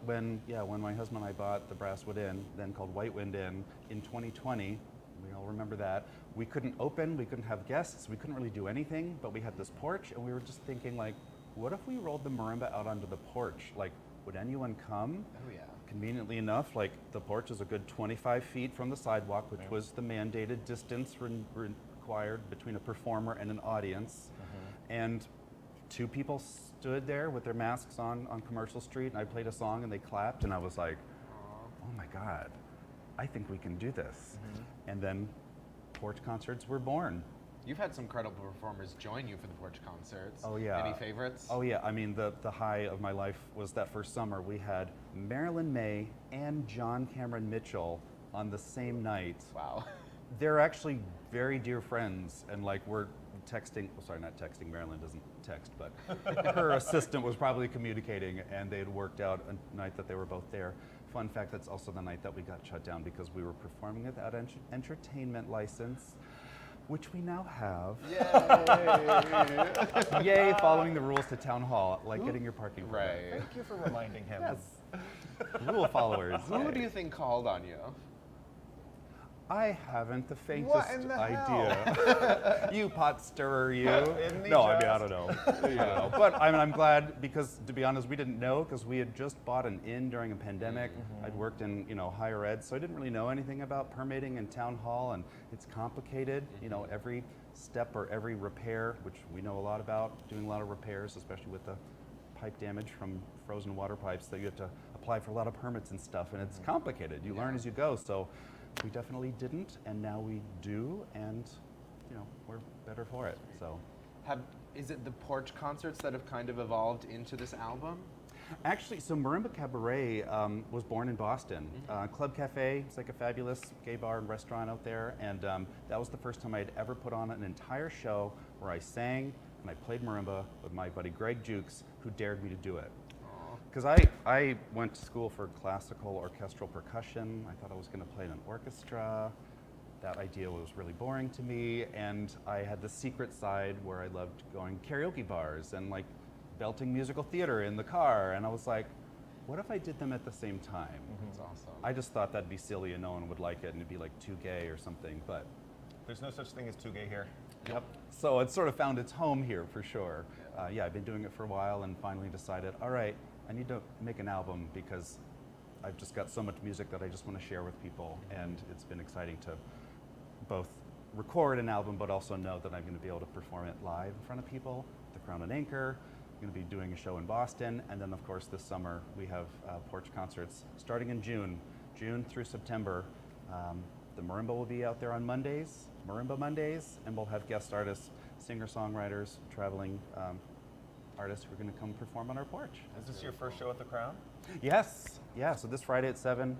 S12: when my husband and I bought the Brasswood Inn, then called White Wind Inn, in 2020. We all remember that. We couldn't open, we couldn't have guests, we couldn't really do anything, but we had this porch, and we were just thinking, like, what if we rolled the marimba out onto the porch? Like, would anyone come?
S3: Oh yeah.
S12: conveniently enough, like the porch is a good 25 feet from the sidewalk, which was the mandated distance required between a performer and an audience. And two people stood there with their masks on Commercial Street, and I played a song and they clapped, and I was like, oh my God, I think we can do this. And then porch concerts were born.
S3: You've had some credible performers join you for the porch concerts.
S12: Oh yeah.
S3: Any favorites?
S12: Oh yeah, I mean the high of my life was that first summer. We had Marilyn May and John Cameron Mitchell on the same night.
S3: Wow.
S12: They're actually very dear friends, and like we're texting, well, sorry, not texting, Marilyn doesn't text, but her assistant was probably communicating, and they had worked out a night that they were both there. Fun fact, that's also the night that we got shut down because we were performing without entertainment license, which we now have. Yay! Yay, following the rules to town hall, like getting your parking permit.
S3: Right.
S2: Thank you for reminding him.
S12: Yes. Rule followers.
S3: Who do you think called on you?
S12: I haven't the faintest
S2: What in the
S12: idea. You pot stirrer, you.
S2: Isn't he
S12: No, I mean,
S2: just?
S12: I don't know. I don't know. But I mean, I'm glad because, to be honest, we didn't know because we had just bought an inn during a pandemic. I'd worked in, higher ed, so I didn't really know anything about permitting and town hall, and it's complicated. Every step or every repair, which we know a lot about, doing a lot of repairs, especially with the pipe damage from frozen water pipes, that you have to apply for a lot of permits and stuff, and it's complicated. You learn as you go, so we definitely didn't, and now we do, and we're better for it. So,
S3: is it the porch concerts that have kind of evolved into this album?
S12: actually, so Marimba Cabaret was born in Boston. Club Cafe, it's like a fabulous gay bar and restaurant out there, and that was the first time I had ever put on an entire show where I sang and I played marimba with my buddy Greg Jukes, who dared me to do it. Because I went to school for classical orchestral percussion. I thought I was going to play in an orchestra. That idea was really boring to me, and I had the secret side where I loved going karaoke bars and like belting musical theater in the car, and I was like, what if I did them at the same time?
S3: That's awesome.
S12: I just thought that'd be silly and no one would like it and it'd be like too gay or something, but
S2: There's no such thing as too gay here.
S12: yep. So it sort of found its home here for sure. Yeah, I've been doing it for a while and finally decided, all right, I need to make an album because I've just got so much music that I just want to share with people, and it's been exciting to both record an album but also know that I'm going to be able to perform it live in front of people, the Crown and Anchor. I'm going to be doing a show in Boston, and then of course this summer we have porch concerts starting in June through September. The marimba will be out there on Mondays, Marimba Mondays, and we'll have guest artists, singer-songwriters, traveling artists who are going to come perform on our porch.
S2: Is this your first show at the Crown?
S12: Yes, yeah, so this Friday at 7,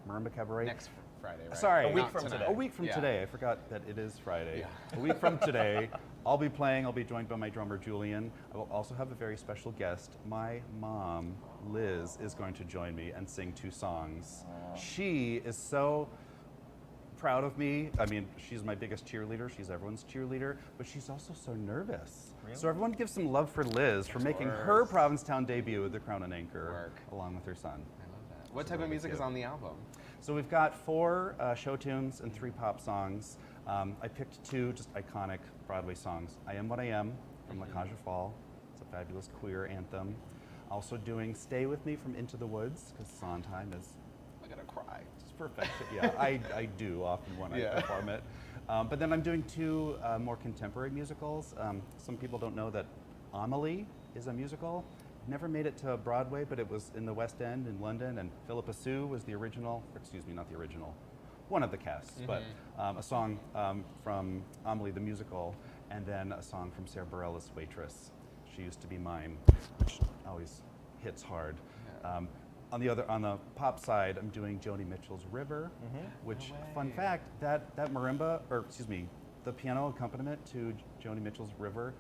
S12: Marimba Cabaret.
S3: Next Friday, right?
S12: Sorry,
S2: A week from today.
S12: A week from
S3: Yeah.
S12: today. I forgot that it is Friday.
S3: Yeah.
S12: A week from today, I'll be playing. I'll be joined by my drummer, Julian. I will also have a very special guest. My mom, Liz, is going to join me and sing 2 songs. She is so proud of me. I mean, she's my biggest cheerleader. She's everyone's cheerleader, but she's also so nervous.
S2: Really?
S12: So everyone give some love for Liz for making her Provincetown debut with the Crown and Anchor along with her son.
S3: I love that. What type of music is on the album?
S12: So we've got 4 show tunes and 3 pop songs. I picked 2 just iconic Broadway songs. I Am What I Am from La Cage aux Folles. It's a fabulous queer anthem. Also doing Stay With Me from Into the Woods, because Sondheim is,
S3: I'm gonna cry.
S12: it's perfect. Yeah, I do often when I perform it. But then I'm doing 2 more contemporary musicals. Some people don't know that Amelie is a musical. Never made it to Broadway, but it was in the West End in London, and Philippa Sue was the original, excuse me, not the original, one of the casts, but a song from Amelie the musical, and then a song from Sarah Bareilles' Waitress. She Used to Be Mine, which always hits hard. On the pop side, I'm doing Joni Mitchell's River, which, fun fact, that marimba, or excuse me, the piano accompaniment to Joni Mitchell's River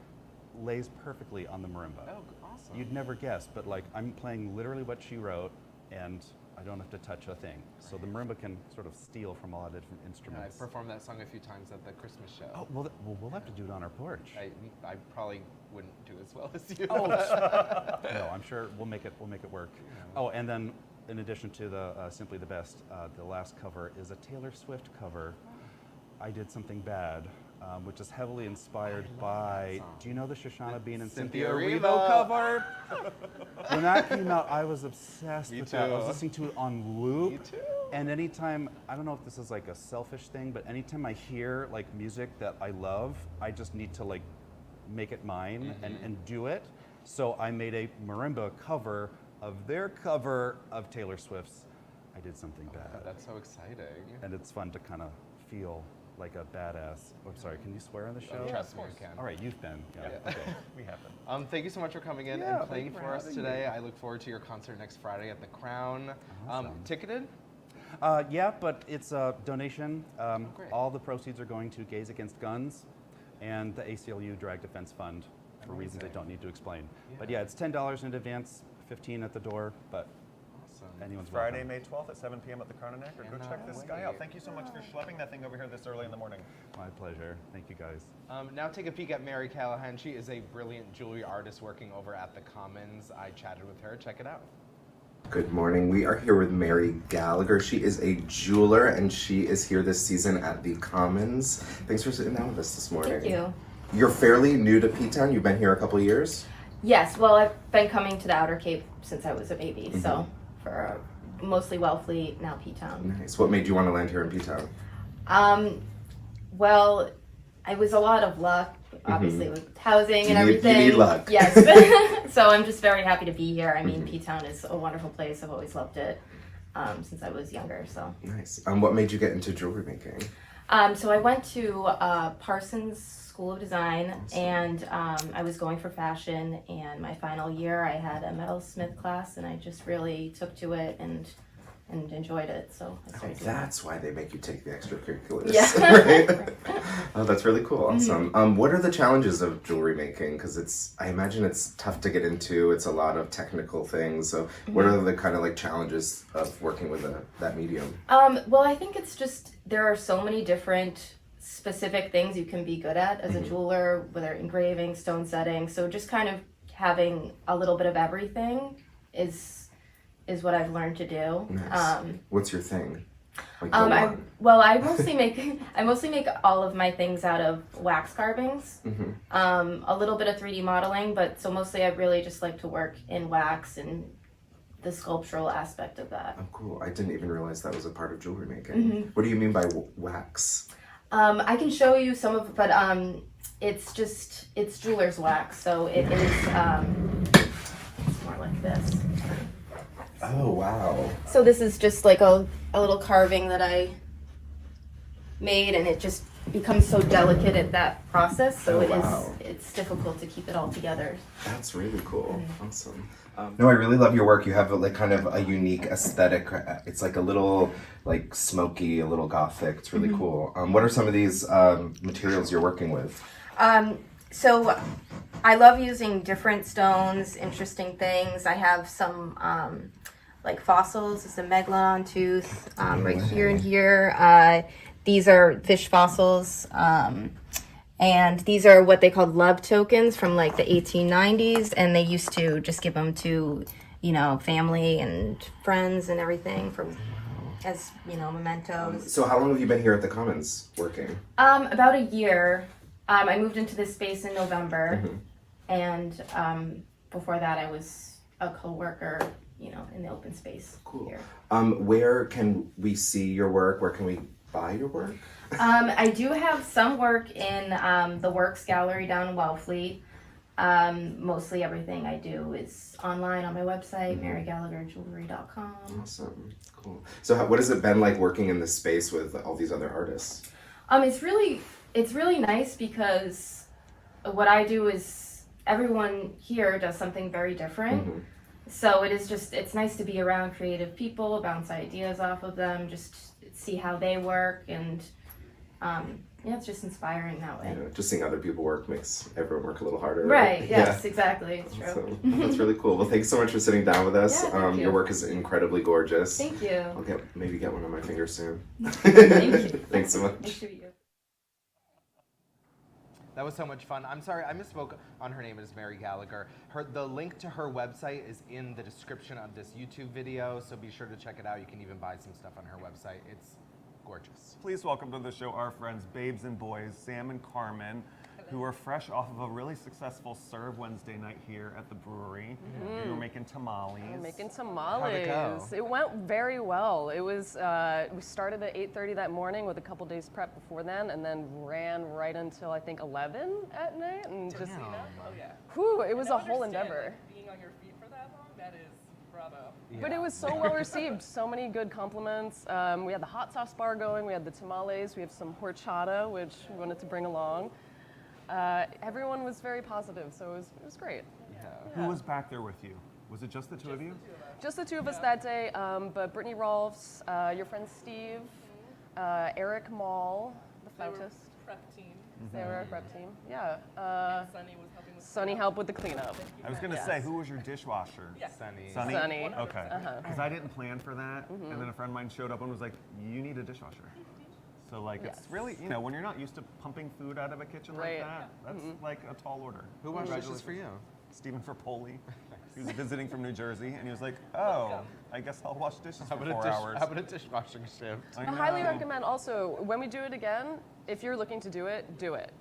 S12: lays perfectly on the marimba.
S3: Oh, awesome.
S12: You'd never guess, but like I'm playing literally what she wrote, and I don't have to touch a thing. So the marimba can sort of steal from a lot of different instruments.
S3: I've performed that song a few times at the Christmas show.
S12: Oh, well, we'll have to do it on our porch.
S3: I probably wouldn't do as well as you.
S12: Oh, no, I'm sure we'll make it work.
S3: Yeah.
S12: Oh, and then in addition to the Simply the Best, the last cover is a Taylor Swift cover. I did something bad. which is heavily inspired by, do you know the Shoshana Bean and
S3: Cynthia
S12: Cynthia
S3: Erivo
S12: Erivo cover? When that came out, I was obsessed
S3: Me
S12: with that. I was
S3: too.
S12: listening to it on loop.
S3: Me too.
S12: And anytime, I don't know if this is like a selfish thing, but anytime I hear like music that I love, I just need to like make it mine and do it. So I made a marimba cover of their cover of Taylor Swift's I Did Something Bad.
S3: That's so exciting.
S12: And it's fun to kind of feel like a badass. Oh, I'm sorry, can you swear on the show?
S3: Trust me, you can.
S12: All right, you've been. Yeah. Okay.
S2: We have them.
S3: Thank you so much for coming in
S12: Yeah,
S3: and playing
S12: thank you
S3: for
S12: for
S3: us
S12: having
S3: today.
S12: me.
S3: I look forward to your concert next Friday at the Crown.
S12: Awesome.
S3: Ticketed?
S12: Yeah, but it's a donation.
S3: Great.
S12: All the proceeds are going to Gays Against Guns and the ACLU Drag Defense Fund for reasons I don't need to explain. But yeah, it's $10 in advance, $15 at the door, but anyone's
S2: Friday,
S12: welcome.
S2: May 12th at 7 p.m. at the Crown and Anchor. Go check this guy out. Thank you so much for schlepping that thing over here this early in the morning.
S12: My pleasure. Thank you, guys.
S3: Now take a peek at Mary Callahan. She is a brilliant jewelry artist working over at the Commons. I chatted with her. Check it out.
S6: Good morning. We are here with Mary Gallagher. She is a jeweler and she is here this season at the Commons. Thanks for sitting down with us this morning.
S13: Thank you.
S6: You're fairly new to P-Town. You've been here a couple of years?
S13: Yes, well, I've been coming to the Outer Cape since I was a baby, so for mostly Wellfleet, now P-Town.
S6: Nice. What made you want to land here in P-Town?
S13: Well, it was a lot of luck, obviously, with housing and
S6: You
S13: everything.
S6: need luck.
S13: Yes. So I'm just very happy to be here. I mean, P-Town is a wonderful place. I've always loved it since I was younger, so.
S6: Nice. What made you get into jewelry making?
S13: So I went to Parsons School of Design, and I was going for fashion, and my final year I had a metalsmith class, and I just really took to it and enjoyed it, so I started doing
S6: That's why they make you take the extracurriculars.
S13: Yeah.
S6: Right? Oh, that's really cool. Awesome. What are the challenges of jewelry making? Because I imagine it's tough to get into. It's a lot of technical things. So what are the kind of like challenges of working with that medium?
S13: Well, I think it's just, there are so many different specific things you can be good at as a jeweler, whether engraving, stone setting, so just kind of having a little bit of everything is what I've learned to do.
S6: Nice. What's your thing? Like
S13: I mostly make all of my things out of wax carvings. A little bit of 3D modeling, but so mostly I really just like to work in wax and the sculptural aspect of that.
S6: Oh, cool. I didn't even realize that was a part of jewelry making. What do you mean by wax?
S13: I can show you some of it, but it's jeweler's wax, so it is it's more like this.
S6: Oh, wow.
S13: So this is just like a little carving that I made, and it just becomes so delicate at that process, so it's difficult to keep it all together.
S6: That's really cool. Awesome. No, I really love your work. You have like kind of a unique aesthetic. It's like a little like smoky, a little gothic. It's really cool. What are some of these materials you're working with?
S13: So I love using different stones, interesting things. I have some like fossils. It's a megalodon tooth right here and here. These are fish fossils. And these are what they called love tokens from like the 1890s. And they used to just give them to, family and friends and everything as, mementos.
S6: So how long have you been here at the Commons working?
S13: About a year. I moved into this space in November. And before that I was a co-worker, in the open space here.
S6: Where can we see your work? Where can we buy your work?
S13: I do have some work in the Works Gallery down in Wellfleet. Mostly everything I do is online on my website, marygallagherjewelry.com.
S6: Awesome. Cool. So what has it been like working in this space with all these other artists?
S13: It's really nice because what I do is everyone here does something very different. So it's nice to be around creative people, bounce ideas off of them, just see how they work, and it's just inspiring that way.
S6: Just seeing other people work makes everyone work a little harder.
S13: Right, yes, exactly. It's true.
S6: Awesome. That's really cool. Well, thanks so much for sitting down with us.
S13: Yeah, thank you.
S6: Your work is incredibly gorgeous.
S13: Thank you.
S6: I'll maybe get one on my finger soon.
S13: Thank you.
S6: Thanks so much.
S13: Nice to meet you.
S3: That was so much fun. I'm sorry, I misspoke on her name. It is Mary Gallagher. The link to her website is in the description of this YouTube video, so be sure to check it out. You can even buy some stuff on her website. It's gorgeous.
S2: Please welcome to the show our friends, Babes and Boys, Sam and Carmen, who are fresh off of a really successful Serve Wednesday night here at the brewery. You were making tamales.
S14: We're making tamales.
S3: How'd it go?
S14: It went very well. It was, we started at 8:30 that morning with a couple days prep before then, and then ran right until I think 11 at night. And just,
S15: Oh yeah.
S14: whew, it was
S15: I
S14: a whole
S15: understand,
S14: endeavor.
S15: like, being on your feet for that long, that is bravo.
S14: But it was so well received. So many good compliments. We had the hot sauce bar going. We had the tamales. We have some horchata, which we wanted to bring along. Everyone was very positive, so it was great.
S2: Who was back there with you? Was it just the two of you?
S14: Just the two of us that day, but Brittany Rolfs, your friend Steve, Eric Mall, the flautist.
S15: Prep team.
S14: They were our prep team. Yeah.
S15: Sunny was helping with
S14: Sunny helped with the cleanup.
S2: I was going to say, who was your dishwasher?
S15: Yes.
S3: Sunny.
S2: Sunny?
S14: Sunny.
S2: Okay.
S14: Uh-huh.
S2: Because I didn't plan for that, and then a friend of mine showed up and was like, you need a dishwasher. So like, it's really, you know, when you're not used to pumping food out of a kitchen
S14: Right.
S2: like that, that's like a tall order.
S3: Who washed dishes for you?
S2: Stephen Ferpoli. He was visiting from New Jersey, and he was like, oh, I guess I'll wash dishes for 4 hours.
S3: How about a dishwashing shift?
S2: I
S14: I highly
S2: know.
S14: recommend also, when we do it again, if you're looking to do it.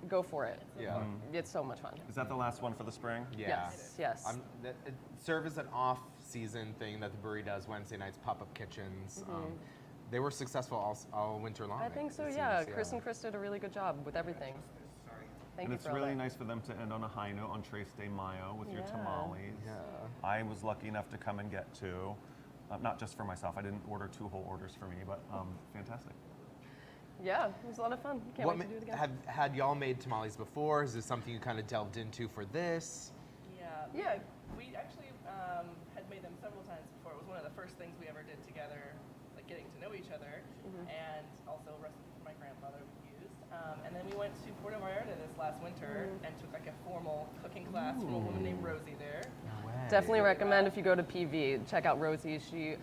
S14: Go for it.
S3: Yeah.
S14: It's so much fun.
S2: Is that the last one for the spring?
S3: Yeah.
S14: Yes.
S3: Serve is an off-season thing that the brewery does Wednesday nights, pop-up kitchens. They were successful all winter long.
S14: I think so,
S3: it
S14: yeah.
S3: seems,
S14: Chris and Chris did a really good job with everything. Thank
S2: And
S14: you
S2: it's
S14: for all
S2: really
S14: that.
S2: nice for them to end on a high note on Tres de Mayo with your
S14: Yeah.
S2: tamales.
S3: Yeah.
S2: I was lucky enough to come and get two. Not just for myself. I didn't order 2 whole orders for me, but fantastic.
S14: Yeah, it was a lot of fun. Can't wait to do it again.
S3: Had y'all made tamales before? Is this something you kind of delved into for this?
S15: Yeah. We actually had made them several times before. It was one of the first things we ever did together, like getting to know each other, and also a recipe from my grandmother we used. And then we went to Puerto Vallarta this last winter and took like a formal cooking class from a woman named Rosie there.
S14: Definitely recommend if you go to PV, check out Rosie. She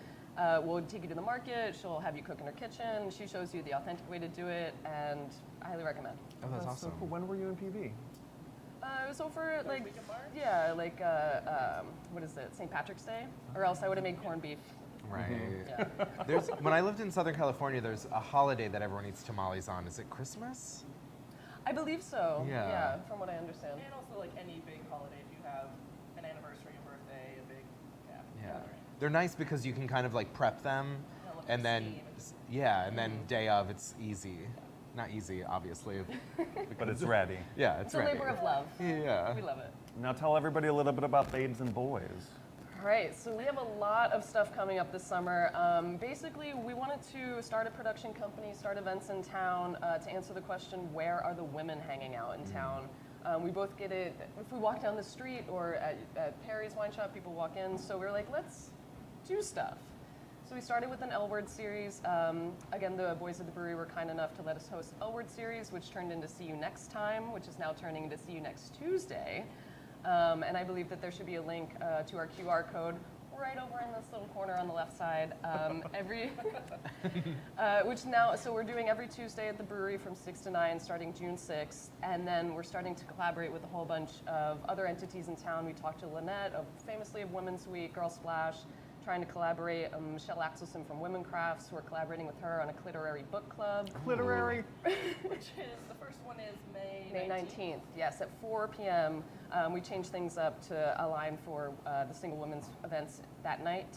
S14: will take you to the market. She'll have you cook in her kitchen. She shows you the authentic way to do it, and I highly recommend.
S3: Oh, that's awesome.
S2: So cool. When were you in PV?
S14: It was over like
S15: week of March?
S14: yeah, like what is it, St. Patrick's Day, or else I would have made corned beef.
S3: Right.
S14: Yeah.
S3: When I lived in Southern California, there's a holiday that everyone eats tamales on. Is it Christmas?
S14: I believe so.
S3: Yeah.
S14: Yeah, from what I understand.
S15: And also like any big holiday, if you have an anniversary, a birthday, a big, gathering.
S3: They're nice because you can kind of like prep them, and then then day of it's easy. Not easy, obviously.
S2: But it's ready.
S3: Yeah,
S14: It's a labor of love.
S3: Yeah.
S14: We love it.
S2: Now tell everybody a little bit about Babes and Boys.
S14: All right, so we have a lot of stuff coming up this summer. Basically, we wanted to start a production company, start events in town to answer the question, where are the women hanging out in town? We both get it, if we walk down the street or at Perry's Wine Shop, people walk in. So we were like, let's do stuff. So we started with an L-Word series. Again, the boys of the brewery were kind enough to let us host L-Word series, which turned into See You Next Time, which is now turning into See You Next Tuesday. And I believe that there should be a link to our QR code right over in this little corner on the left side. So we're doing every Tuesday at the brewery from 6 to 9, starting June 6th. And then we're starting to collaborate with a whole bunch of other entities in town. We talked to Lynette, famously of Women's Week, Girl Splash, trying to collaborate. Michelle Axelson from Women Crafts, we're collaborating with her on a cliterary book club.
S2: Cliterary.
S15: Which is, the first one is May
S14: 19th, yes, at 4 p.m. We changed things up to align for the single women's events that night.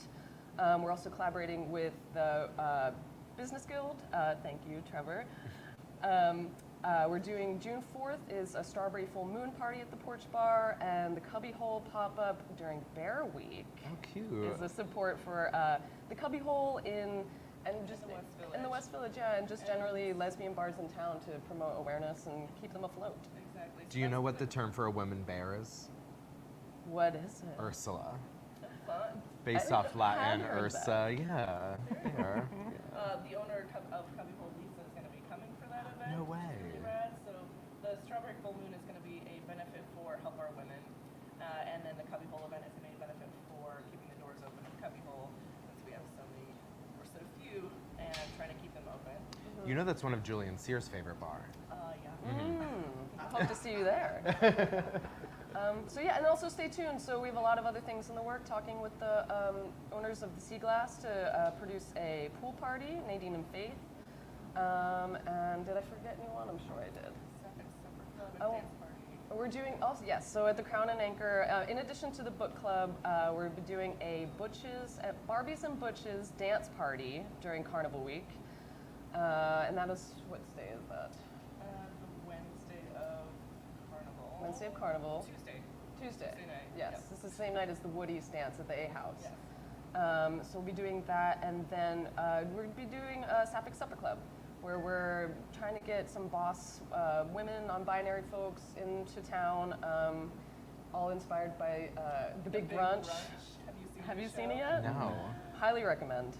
S14: We're also collaborating with the Business Guild. Thank you, Trevor. We're doing June 4th is a Strawberry Full Moon party at the Porch Bar, and the Cubbyhole pop-up during Bear Week.
S3: Oh, cute.
S14: Is the support for the Cubbyhole in the West Village, yeah, and just generally lesbian bars in town to promote awareness and keep them afloat.
S15: Exactly.
S3: Do you know what the term for a woman bear is?
S14: What is it?
S3: Ursula.
S15: Fun.
S3: Based off Latin, Ursa. Yeah. There.
S15: The owner of Cubbyhole, Lisa, is going to be coming for that event.
S3: No way.
S15: It's really rad. So the Strawberry Full Moon is going to be a benefit for Help Our Women, and then the Cubbyhole event is going to be a benefit for keeping the doors open at Cubbyhole, since we have we're so few, and trying to keep them open.
S3: You know that's one of Julian Sears' favorite bar.
S14: Yeah. Hope to see you there. So yeah, and also stay tuned. So we have a lot of other things in the work, talking with the owners of the Sea Glass to produce a pool party, Nadine and Faith. And did I forget anyone? I'm sure I did. Oh, we're doing, also, yes, so at the Crown and Anchor, in addition to the book club, we're doing a Barbies and Butches dance party during Carnival Week. And that is, what day is that?
S15: The Wednesday of Carnival.
S14: Wednesday of Carnival. Tuesday
S15: night.
S14: Yes,
S15: Yep.
S14: It's the same night as the Woody's dance at the A House.
S15: Yes.
S14: So we'll be doing that, and then we'll be doing a Sapphic Supper Club, where we're trying to get some boss women, non-binary folks into town, all inspired by the Big Brunch. Have you seen it yet?
S3: No.
S14: Highly recommend.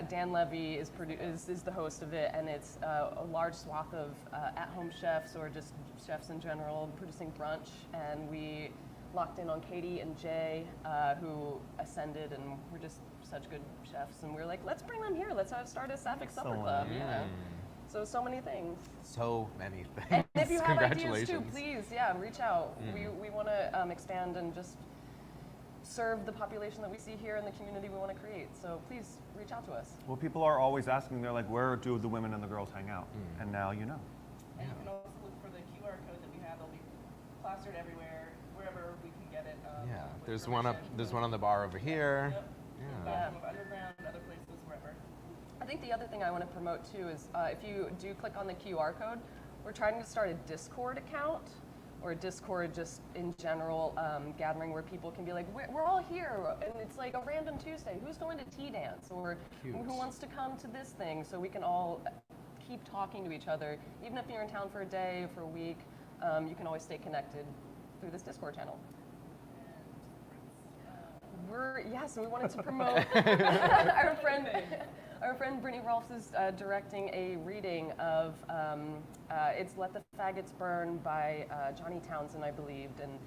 S14: Dan Levy is the host of it, and it's a large swath of at-home chefs or just chefs in general producing brunch. And we locked in on Katie and Jay, who ascended, and we're just such good chefs. And we're like, let's bring them here. Let's start a Sapphic Supper Club. Yeah. So many things.
S3: So many things.
S14: And if you have ideas too,
S3: Congratulations.
S14: please, reach out. We want to expand and just serve the population that we see here in the community we want to create. So please reach out to us.
S2: Well, people are always asking, they're like, where do the women and the girls hang out? And now you know.
S15: And you can also look for the QR code that we have. They'll be plastered everywhere, wherever we can get it.
S3: Yeah,
S15: with
S3: there's
S15: permission.
S3: there's one on the bar over here.
S15: Yep.
S3: Yeah.
S15: Bottom of Underground, other places, wherever.
S14: I think the other thing I want to promote too is if you do click on the QR code, we're trying to start a Discord account, or a Discord just in general gathering where people can be like, we're all here, and it's like a random Tuesday. Who's going to tea dance, or
S3: Cute.
S14: who wants to come to this thing, so we can all keep talking to each other. Even if you're in town for a day, for a week, you can always stay connected through this Discord channel. We wanted to promote our friend Brittany Rolfs is directing a reading of it's Let the Faggots Burn by Johnny Townsend, I believe. And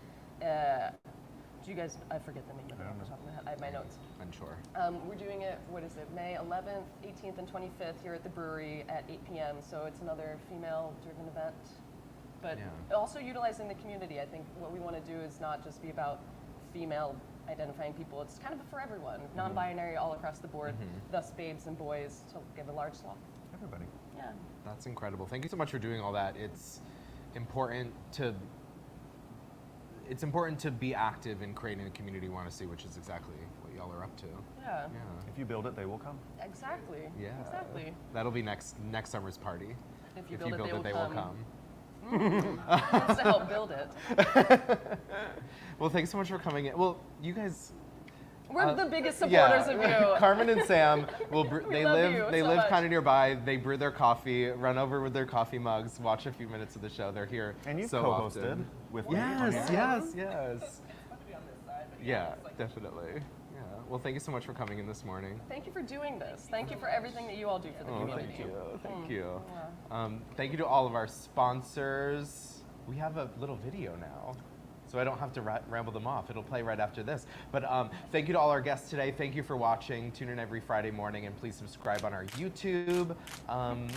S14: do you guys, I forget the name of it off the top of my head. I have my notes.
S3: I'm sure.
S14: We're doing it, May 11th, 18th, and 25th here at the brewery at 8 p.m. So it's another female-driven event. But also utilizing the community. I think what we want to do is not just be about female identifying people. It's kind of for everyone, non-binary all across the board, thus babes and boys, to give a large swath.
S2: Everybody.
S14: Yeah.
S3: That's incredible. Thank you so much for doing all that. It's important to be active in creating a community we want to see, which is exactly what y'all are up to.
S14: Yeah.
S2: If you build it, they will come.
S14: Exactly.
S3: Yeah.
S14: Exactly.
S3: That'll be next summer's party.
S14: If you build it,
S3: they will come.
S14: Wants to help build it.
S3: Well, thanks so much for coming in. Well, you guys.
S14: We're the biggest supporters of you.
S3: Carmen and Sam they
S14: love
S3: live kind of nearby. They brew their coffee, run over with their coffee mugs, watch a few minutes of the show. They're here.
S2: And you
S3: so
S2: co-hosted
S3: often.
S2: with me.
S3: Yes.
S15: Yeah,
S3: Definitely. Yeah. Well, thank you so much for coming in this morning.
S14: Thank you for doing this. Thank you for everything that you all do for the community.
S3: Thank you. Thank you to all of our sponsors. We have a little video now, so I don't have to ramble them off. It'll play right after this. But thank you to all our guests today. Thank you for watching. Tune in every Friday morning, and please subscribe on our YouTube.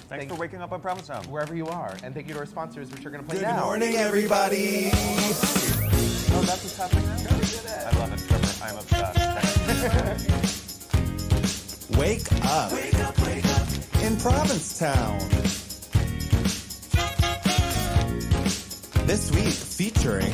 S2: Thanks for waking up on Provincetown.
S3: Wherever you are. And thank you to our sponsors, which are going to play
S1: Good
S3: now.
S1: morning, everybody.
S2: Oh, that's what's happening now? I love it, Trevor. I'm obsessed.
S1: Wake up. Wake up, wake up. In Provincetown. This week featuring